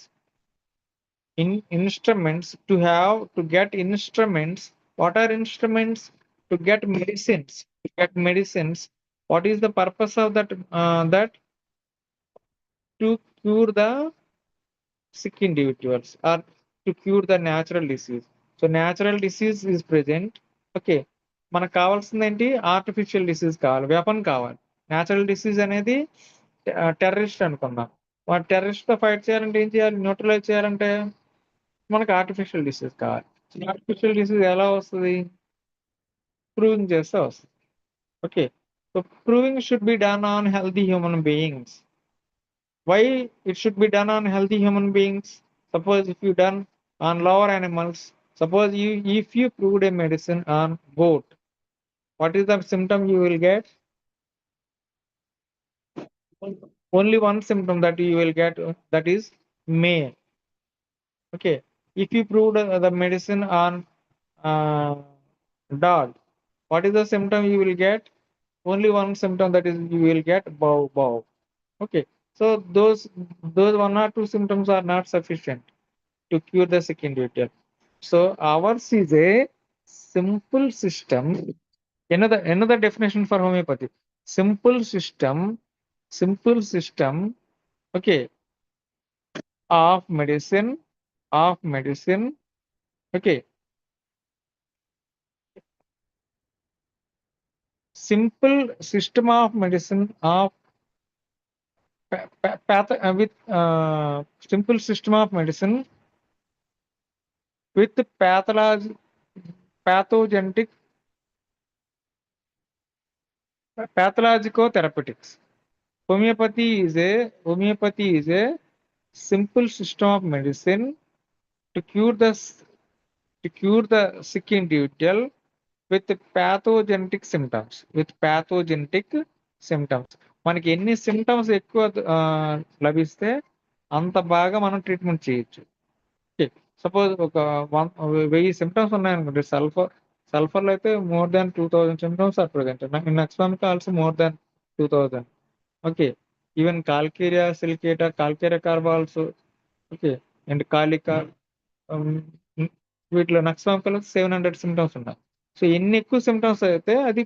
Instruments to get instruments. What are instruments? To get medicines. What is the purpose of that? To cure the sick individuals or to cure the natural disease. So natural disease is present. Okay. మనకు కావాల్సింది ఏంటి? Artificial disease కావాలి, weapon కావాలి. Natural disease అనేది terrorist అనుకుందాం. వాడు terrorist తో fight చేయాలంటే ఏం చేయాలి? న్యూట్రలైజ్ చేయాలంటే మనకు ఆర్టిఫిషియల్ డిసీజ్ కావాలి. ఆర్టిఫిషియల్ డిసీజ్ ఎలా వస్తుంది? ప్రూవింగ్ చేస్తే వస్తుంది. Okay. So proving should be done on healthy human beings. Why it should be done on healthy human beings? Suppose if you done on lower animals, suppose if you proved a medicine on goat, what is the symptom you will get? Only one symptom that you will get, that is may. Okay. If you proved the medicine on uh, dog, what is the symptom you will get? Only one symptom, that is you will get bow. Okay. So those one or two symptoms are not sufficient to cure the sick individual. So ours is a simple system. Another definition for homeopathy. Simple system. Okay, of medicine. Okay, simple system of medicine of with simple system of medicine with pathogenic pathologico-therapeutics. Homeopathy is a simple system of medicine to cure the sick individual with pathogenic symptoms. మనకి ఎన్ని symptoms ఎక్కువ లభిస్తే అంత బాగా మనం treatment చేయొచ్చు. Suppose ఒక 1000 symptoms ఉన్నాయనుకోండి. సల్ఫర్లో అయితే more than 2000 symptoms are present. Next also more than 2000. Okay. Even calcarea silicata, calcarea carbo also. Okay. And కాలికా, వీటిలో నక్సాంకలో 700 సిమ్టమ్స్ ఉన్నాయి. సో ఎన్ని ఎక్కువ సిమ్టమ్స్ అయితే అది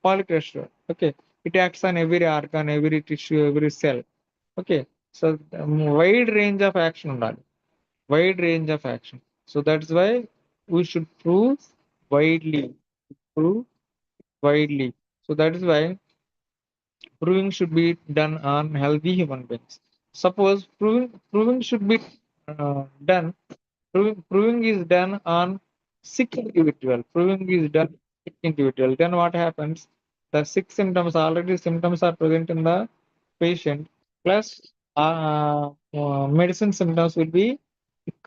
polychrest. Okay. It acts on every organ, every tissue, every cell. Okay. So wide range of action ఉండాలి. So that's why we should prove widely. Prove widely. So that is why proving should be done on healthy human beings. Suppose proving should be done. Proving is done on sick individual. Then what happens? The sick symptoms, already symptoms are present in the patient. Plus medicine symptoms will be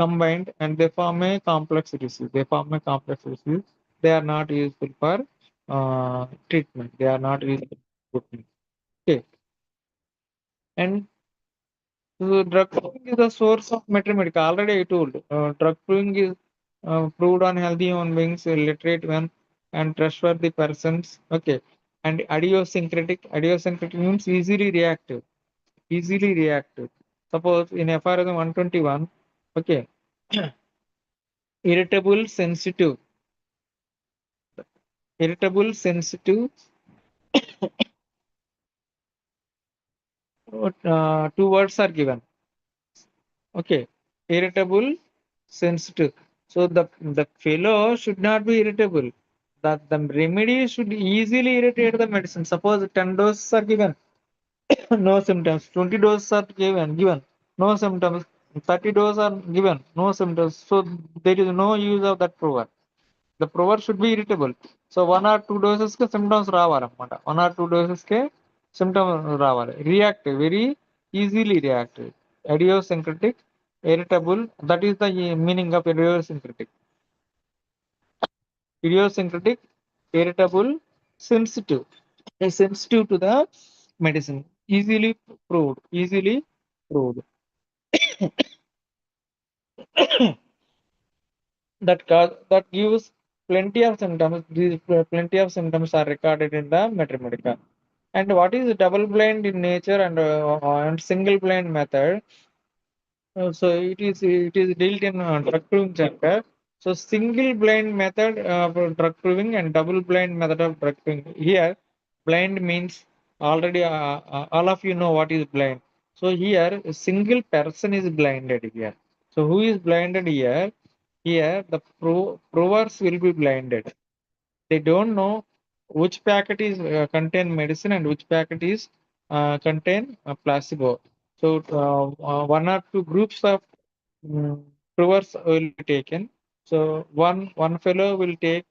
combined and they form a complex disease. They are not useful for treatment. They are not useful for treatment. Okay. And so drug proving is the source of mathematics. Already I told. Drug proving is proved on healthy human beings, literate one, and trustworthy persons. Okay. And idiosyncratic. Idiosyncratic means easily reactive. Suppose in FRS 121, okay, irritable, sensitive. Irritable, sensitive. Two words are given. Okay, irritable, sensitive. So the fellow should not be irritable. That the remedy should easily irritate the medicine. Suppose 10 doses are given, no symptoms. 20 doses are given, no symptoms. 30 doses are given, no symptoms. So there is no use of that prover. The prover should be irritable. So 1 or 2 doses ke symptoms రావాలన్నమాట. 1 or 2 doses ke symptoms రావాలి. Reactive, very easily reactive. Idiosyncratic, irritable. That is the meaning of idiosyncratic. Idiosyncratic, irritable, sensitive. Sensitive to the medicine. Easily proved. Easily proved. That gives plenty of symptoms. These plenty of symptoms are recorded in the Mathematical. And what is double blind in nature and single blind method? So it is dealt in drug proving chapter. So single blind method for drug proving and double blind method of drug proving. Here, blind means already all of you know what is blind. So here, a single person is blinded here. So who is blinded here? Here, the provers will be blinded. They don't know which packet is contain medicine and which packet is contain placebo. So one or two groups of provers will be taken. So one fellow will take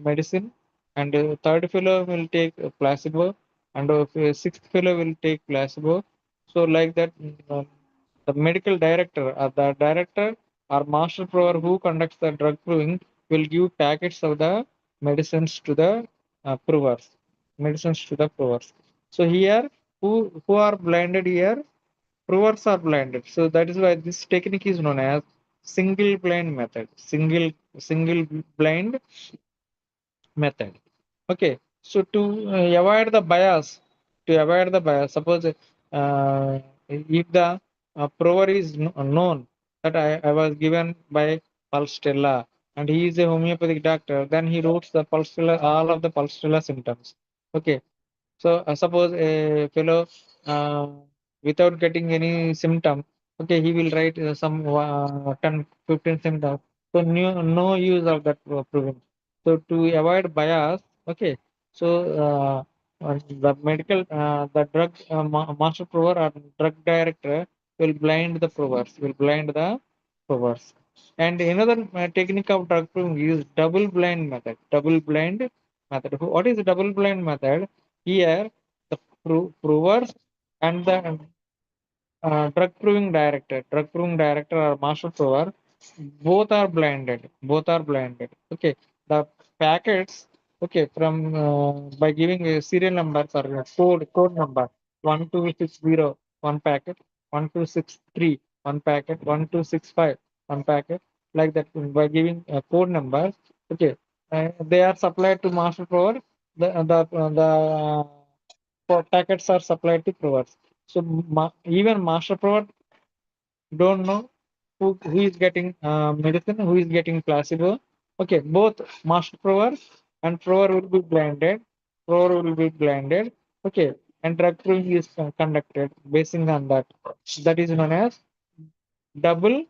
medicine, and third fellow will take placebo, and sixth fellow will take placebo. So like that, the medical director or the director or master prover who conducts the drug proving will give packets of the medicines to the provers. Medicines to the provers. So here, who are blinded here? Provers are blinded. So that is why this technique is known as single blind method. Single blind method. Okay, so to avoid the bias, suppose if the prover is known that I was given by Pulstella and he is a homeopathic doctor, then he wrote the Pulstella, all of the Pulstella symptoms. Okay, so suppose a fellow without getting any symptom, okay, he will write some 10, 15 symptoms. So no use of that proving. So to avoid bias, okay, so the drug master prover or drug director will blind the provers, And another technique of drug proving is double blind method. Double blind method. What is double blind method? Here, the provers and the drug proving director or master prover, both are blinded. Both are blinded. Okay, the packets. Okay, from by giving a serial numbers or a code number 1260 one packet, 1263 one packet, 1265 one packet, like that by giving a code number. Okay, they are supplied to master prover. The packets are supplied to provers. So even master prover don't know who is getting medicine, who is getting placebo. Okay, both master prover and prover will be blinded. Prover will be blinded. Okay, and drug proving is conducted basing on that. That is known as double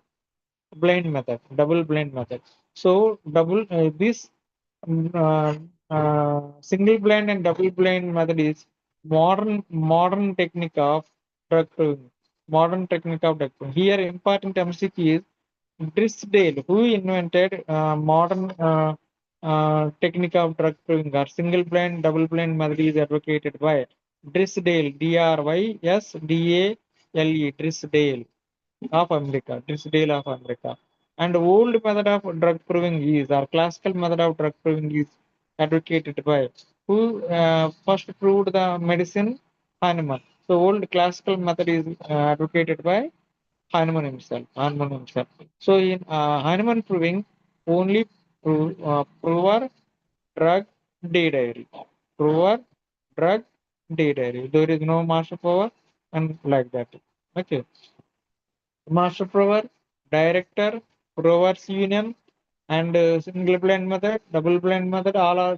blind method. Double blind method. So double this single blind and double blind method is modern technique of drug proving. Modern technique of drug proving. Here important MCQ is Drisdale, who invented modern technique of drug proving or single blind, double blind method is advocated by Drisdale, Drysdale, Drisdale of America, Drisdale of America. And old method of drug proving is, or classical method of drug proving is advocated by who first proved the medicine? Hahnemann. So old classical method is advocated by Hahnemann himself. Hahnemann himself. So in Hahnemann proving only prover drug day diary. Prover drug day diary. There is no master prover and like that. Okay. Master prover, director, Prover's union, and single blind method, double blind method, all are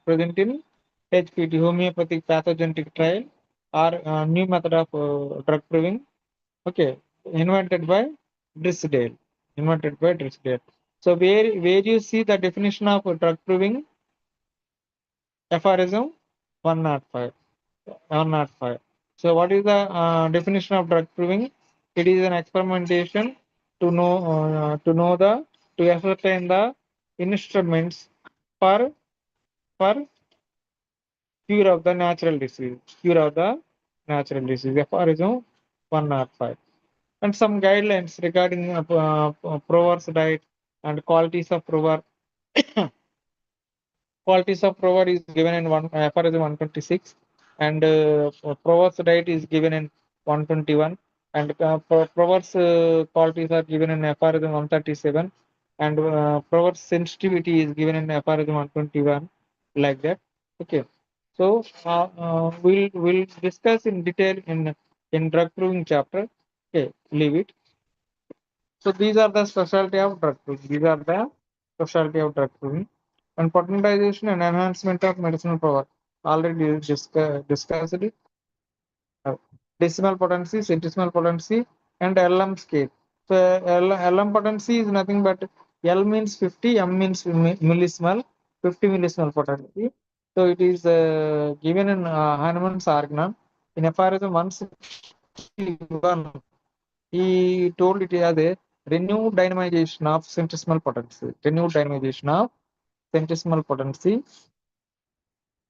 present in HPT, homeopathic pathogenetic trial, or new method of drug proving. Okay, invented by Drisdale. Invented by Drisdale. So where you see the definition of drug proving, aphorism 105. 105. So what is the definition of drug proving? It is an experimentation to know the to ascertain the instruments for for cure of the natural disease. Cure of the natural disease. Aphorism 105. And some guidelines regarding Prover's diet and qualities of Prover. Qualities of Prover is given in aphorism 126, and Prover's diet is given in 121, and Prover's qualities are given in aphorism 137, and Prover's sensitivity is given in aphorism 121, like that. Okay, so we'll discuss in detail in drug proving chapter. Okay, leave it. So these are the specialty of drug proving. These are the specialty of drug proving. And potentization and enhancement of medicinal power. Already discussed it. Decimal potency, centesimal potency, and LM scale. So LM potency is nothing but L means 50, M means millisimal, 50 millisimal potency. So it is given in Hahnemann's organon in aphorism 161. He told it as a renewed dynamization of centesimal potency. Renewed dynamization of centesimal potency.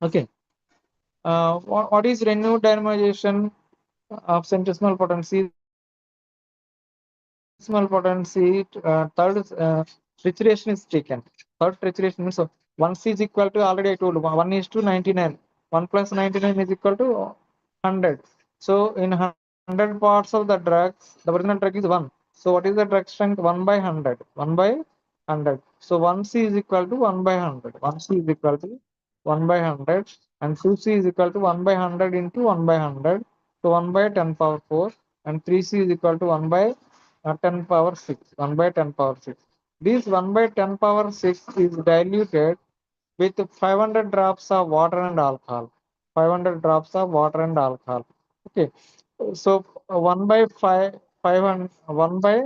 Okay. What is renewed dynamization of centesimal potency? Decimal potency, third trituration is taken. Third trituration means 1 is equal to, already I told 1 is to 99. 1 plus 99 is equal to 100. So in 100 parts of the drug, the original drug is 1. So what is the drug strength? 1 by 100. 1 by 100. So 1C is equal to 1 by 100. 1C is equal to 1 by 100. And 2C is equal to 1 by 100 into 1 by 100. So 1 by 10 power 4. And 3C is equal to 1 by 10 power 6. 1 by 10 power 6. This 1 by 10 power 6 is diluted with 500 drops of water and alcohol. 500 drops of water and alcohol. Okay. So 1 by 5, 500, 1 by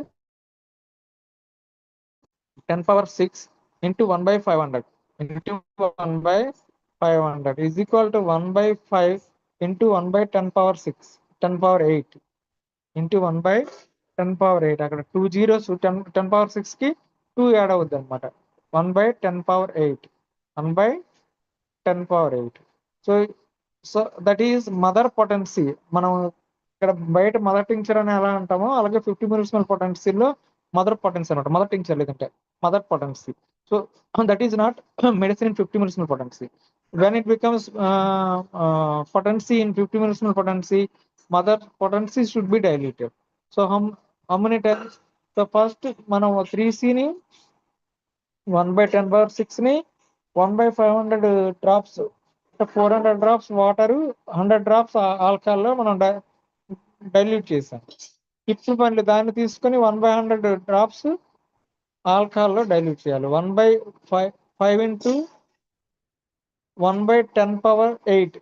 10 power 6 into 1 by 500 into 1 by 500 is equal to 1 by 5 into 1 by 10 power 6, 10 power 8 into 1 by 10 power 8. అక్కడ 2 zeros 10 power 6 కి 2 add అవుద్ది అనమాట. 1 by 10 power 8. 1 by 10 power 8. So that is mother potency. మనం ఇక్కడ బయట mother tincture అని ఎలా అంటామో అలాగే 50 మిలిసిమల్ పొటెన్సీలో మదర్ పొటెన్సీ అనమాట. మదర్ టింక్చర్ లేదంటే mother potency. So that is not medicine in 50 millesimal potency. When it becomes potency in 50 millismol potency, mother potency should be diluted. So how many times? So first మనం 3C ని 1 by 10 power 6 ని 1 by 500 drops, 400 drops water, 100 drops alcohol లో మనం dilute చేసాం. ఇప్పుడు మళ్ళీ దాన్ని తీసుకొని 1 by 100 drops ఆల్కహాల్ లో డైల్యూట్ చేయాలి. 1 by 5 into 1 by 10 power 8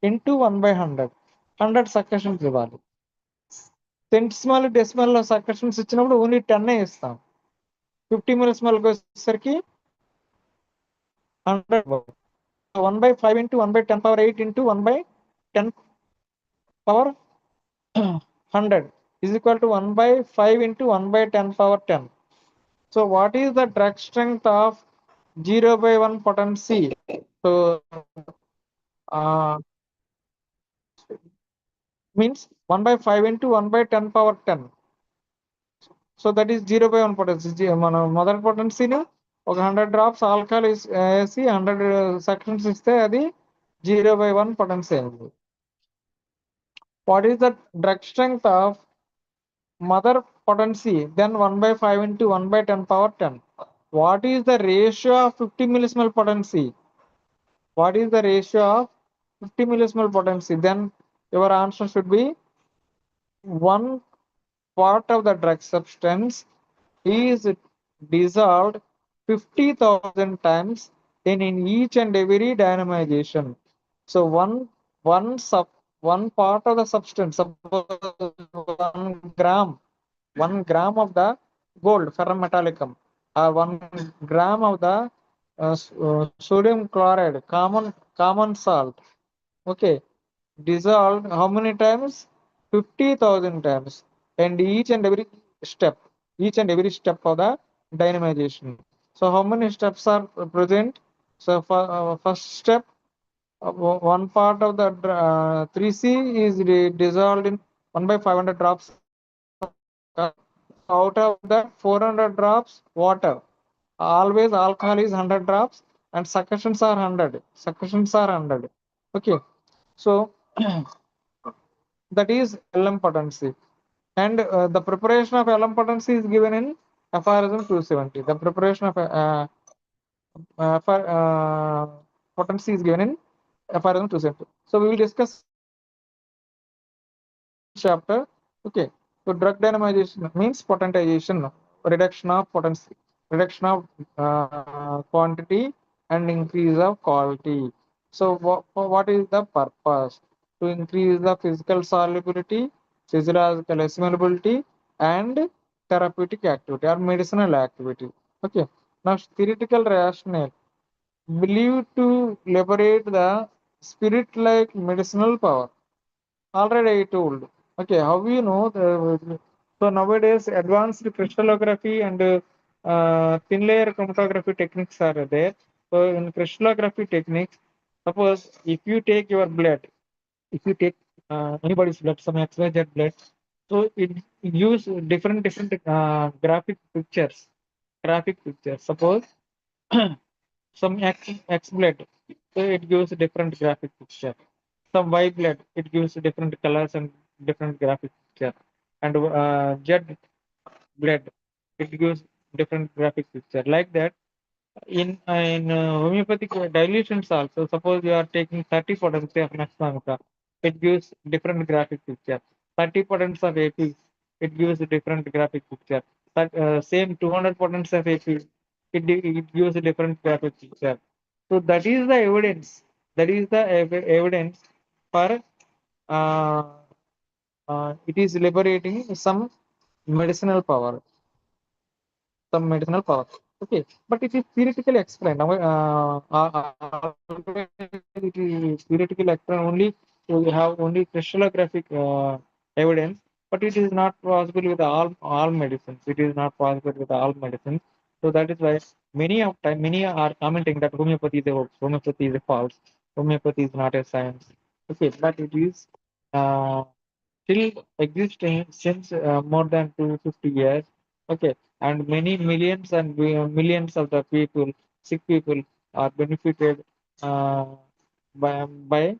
into 1 by 100. 100 సక్కషన్స్ ఇవ్వాలి. సెంటిసిమల్ డెసిమల్ లో సక్కషన్స్ ఇచ్చినప్పుడు ఓన్లీ 10 ఇస్తాం. 50 మిలిసిమల్కి వచ్చేసరికి 100. 1 by 5 into 1 by 10 power 8 into 1 by 10 power 100 is equal to 1 by 5 into 1 by 10 power 10. So what is the drug strength of 0 by 1 potency? So means 1 by 5 into 1 by 10 power 10. So that is 0 by 1 potency. మన మొదటి పొటెన్సీని ఒక 100 drops alcohol వేసి 100 sections ఇస్తే అది 0 by 1 potency అయింది. What is the drug strength of mother potency? Then 1 by 5 into 1 by 10 power 10. What is the ratio of 50 millismol potency? What is the ratio of 50 millismol potency? Then your answer should be 1 part of the drug substance is dissolved 50,000 times in each and every dynamization. So one part of the substance, suppose 1 gram, 1 gram of the gold ferrometallicum, or 1 gram of the sodium chloride, common salt. Okay, dissolved how many times? 50,000 times. And step, each and every step of the dynamization. So how many steps are present? So for first step, one part of the 3C is dissolved in 1 by 500 drops. Out of that 400 drops water. Always alcohol is 100 drops and succussions are 100. Succussions are 100. Okay. So that is LM potency. And the preparation of LM potency is given in aphorism 270. The preparation of potency is given in aphorism 270. So we will discuss chapter. Okay. So drug dynamization means potentization, reduction of potency, reduction of quantity and increase of quality. So what is the purpose? To increase the physical solubility, physiological assimilability, and therapeutic activity or medicinal activity. Okay. Now theoretical rationale believed to liberate the spirit-like medicinal power. Already I told. Okay, how you know so nowadays advanced crystallography and thin layer chromatography techniques are there. So in crystallography techniques, suppose if you take your blood, if you take anybody's blood, some XYZ blood, so it gives different graphic pictures. Graphic pictures. Suppose some X blood, so it gives a different graphic picture. Some Y blood, it gives different colors and different graphic picture. And Z blood, it gives different graphic picture. Like that, in homeopathic dilutions also, suppose you are taking 30 potency of Nextamica, it gives different graphic picture. 30 potency of AP, it gives a different graphic picture. But same 200 potency of AP, it gives a different graphic picture. So that is the evidence. That is the evidence for uh, it is liberating medicinal power, some medicinal power. Okay, but it is theoretically explained. Now, it is theoretically explained only. So we have only crystallographic evidence, but it is not possible with all medicines. It is not possible with all medicines. So that is why many are commenting that homeopathy is a hoax, homeopathy is a false, homeopathy is not a science. Okay, but it is still existing since more than 250 years. Okay, and many millions and millions of the people, sick people, are benefited uh, by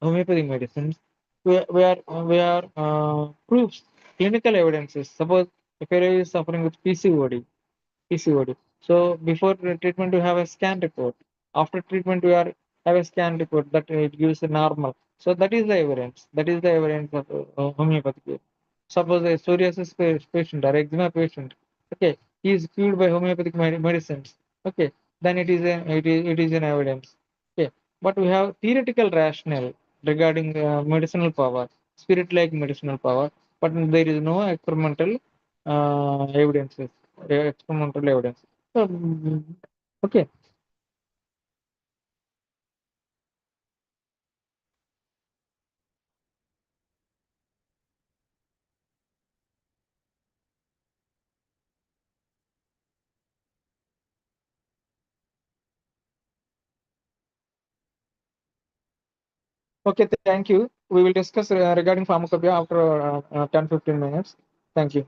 homeopathic medicines. We are proofs, clinical evidences. Suppose if a is suffering with PCOD. So before the treatment, you have a scan report. After treatment, you have a scan report that it gives a normal. So that is the evidence. That is the evidence of homeopathy. Suppose a psoriasis patient or eczema patient, okay, he is cured by homeopathic medicines. Okay, then it is an evidence. Okay, but we have theoretical rationale regarding medicinal power, spirit-like medicinal power, but there is no experimental evidences, experimental evidence. So, okay, okay, thank you. We will discuss regarding pharmacopoeia after 10-15 minutes. Thank you.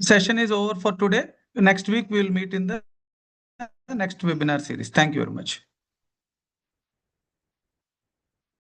session is over for today. Next week we will meet in the next webinar series. Thank you very much.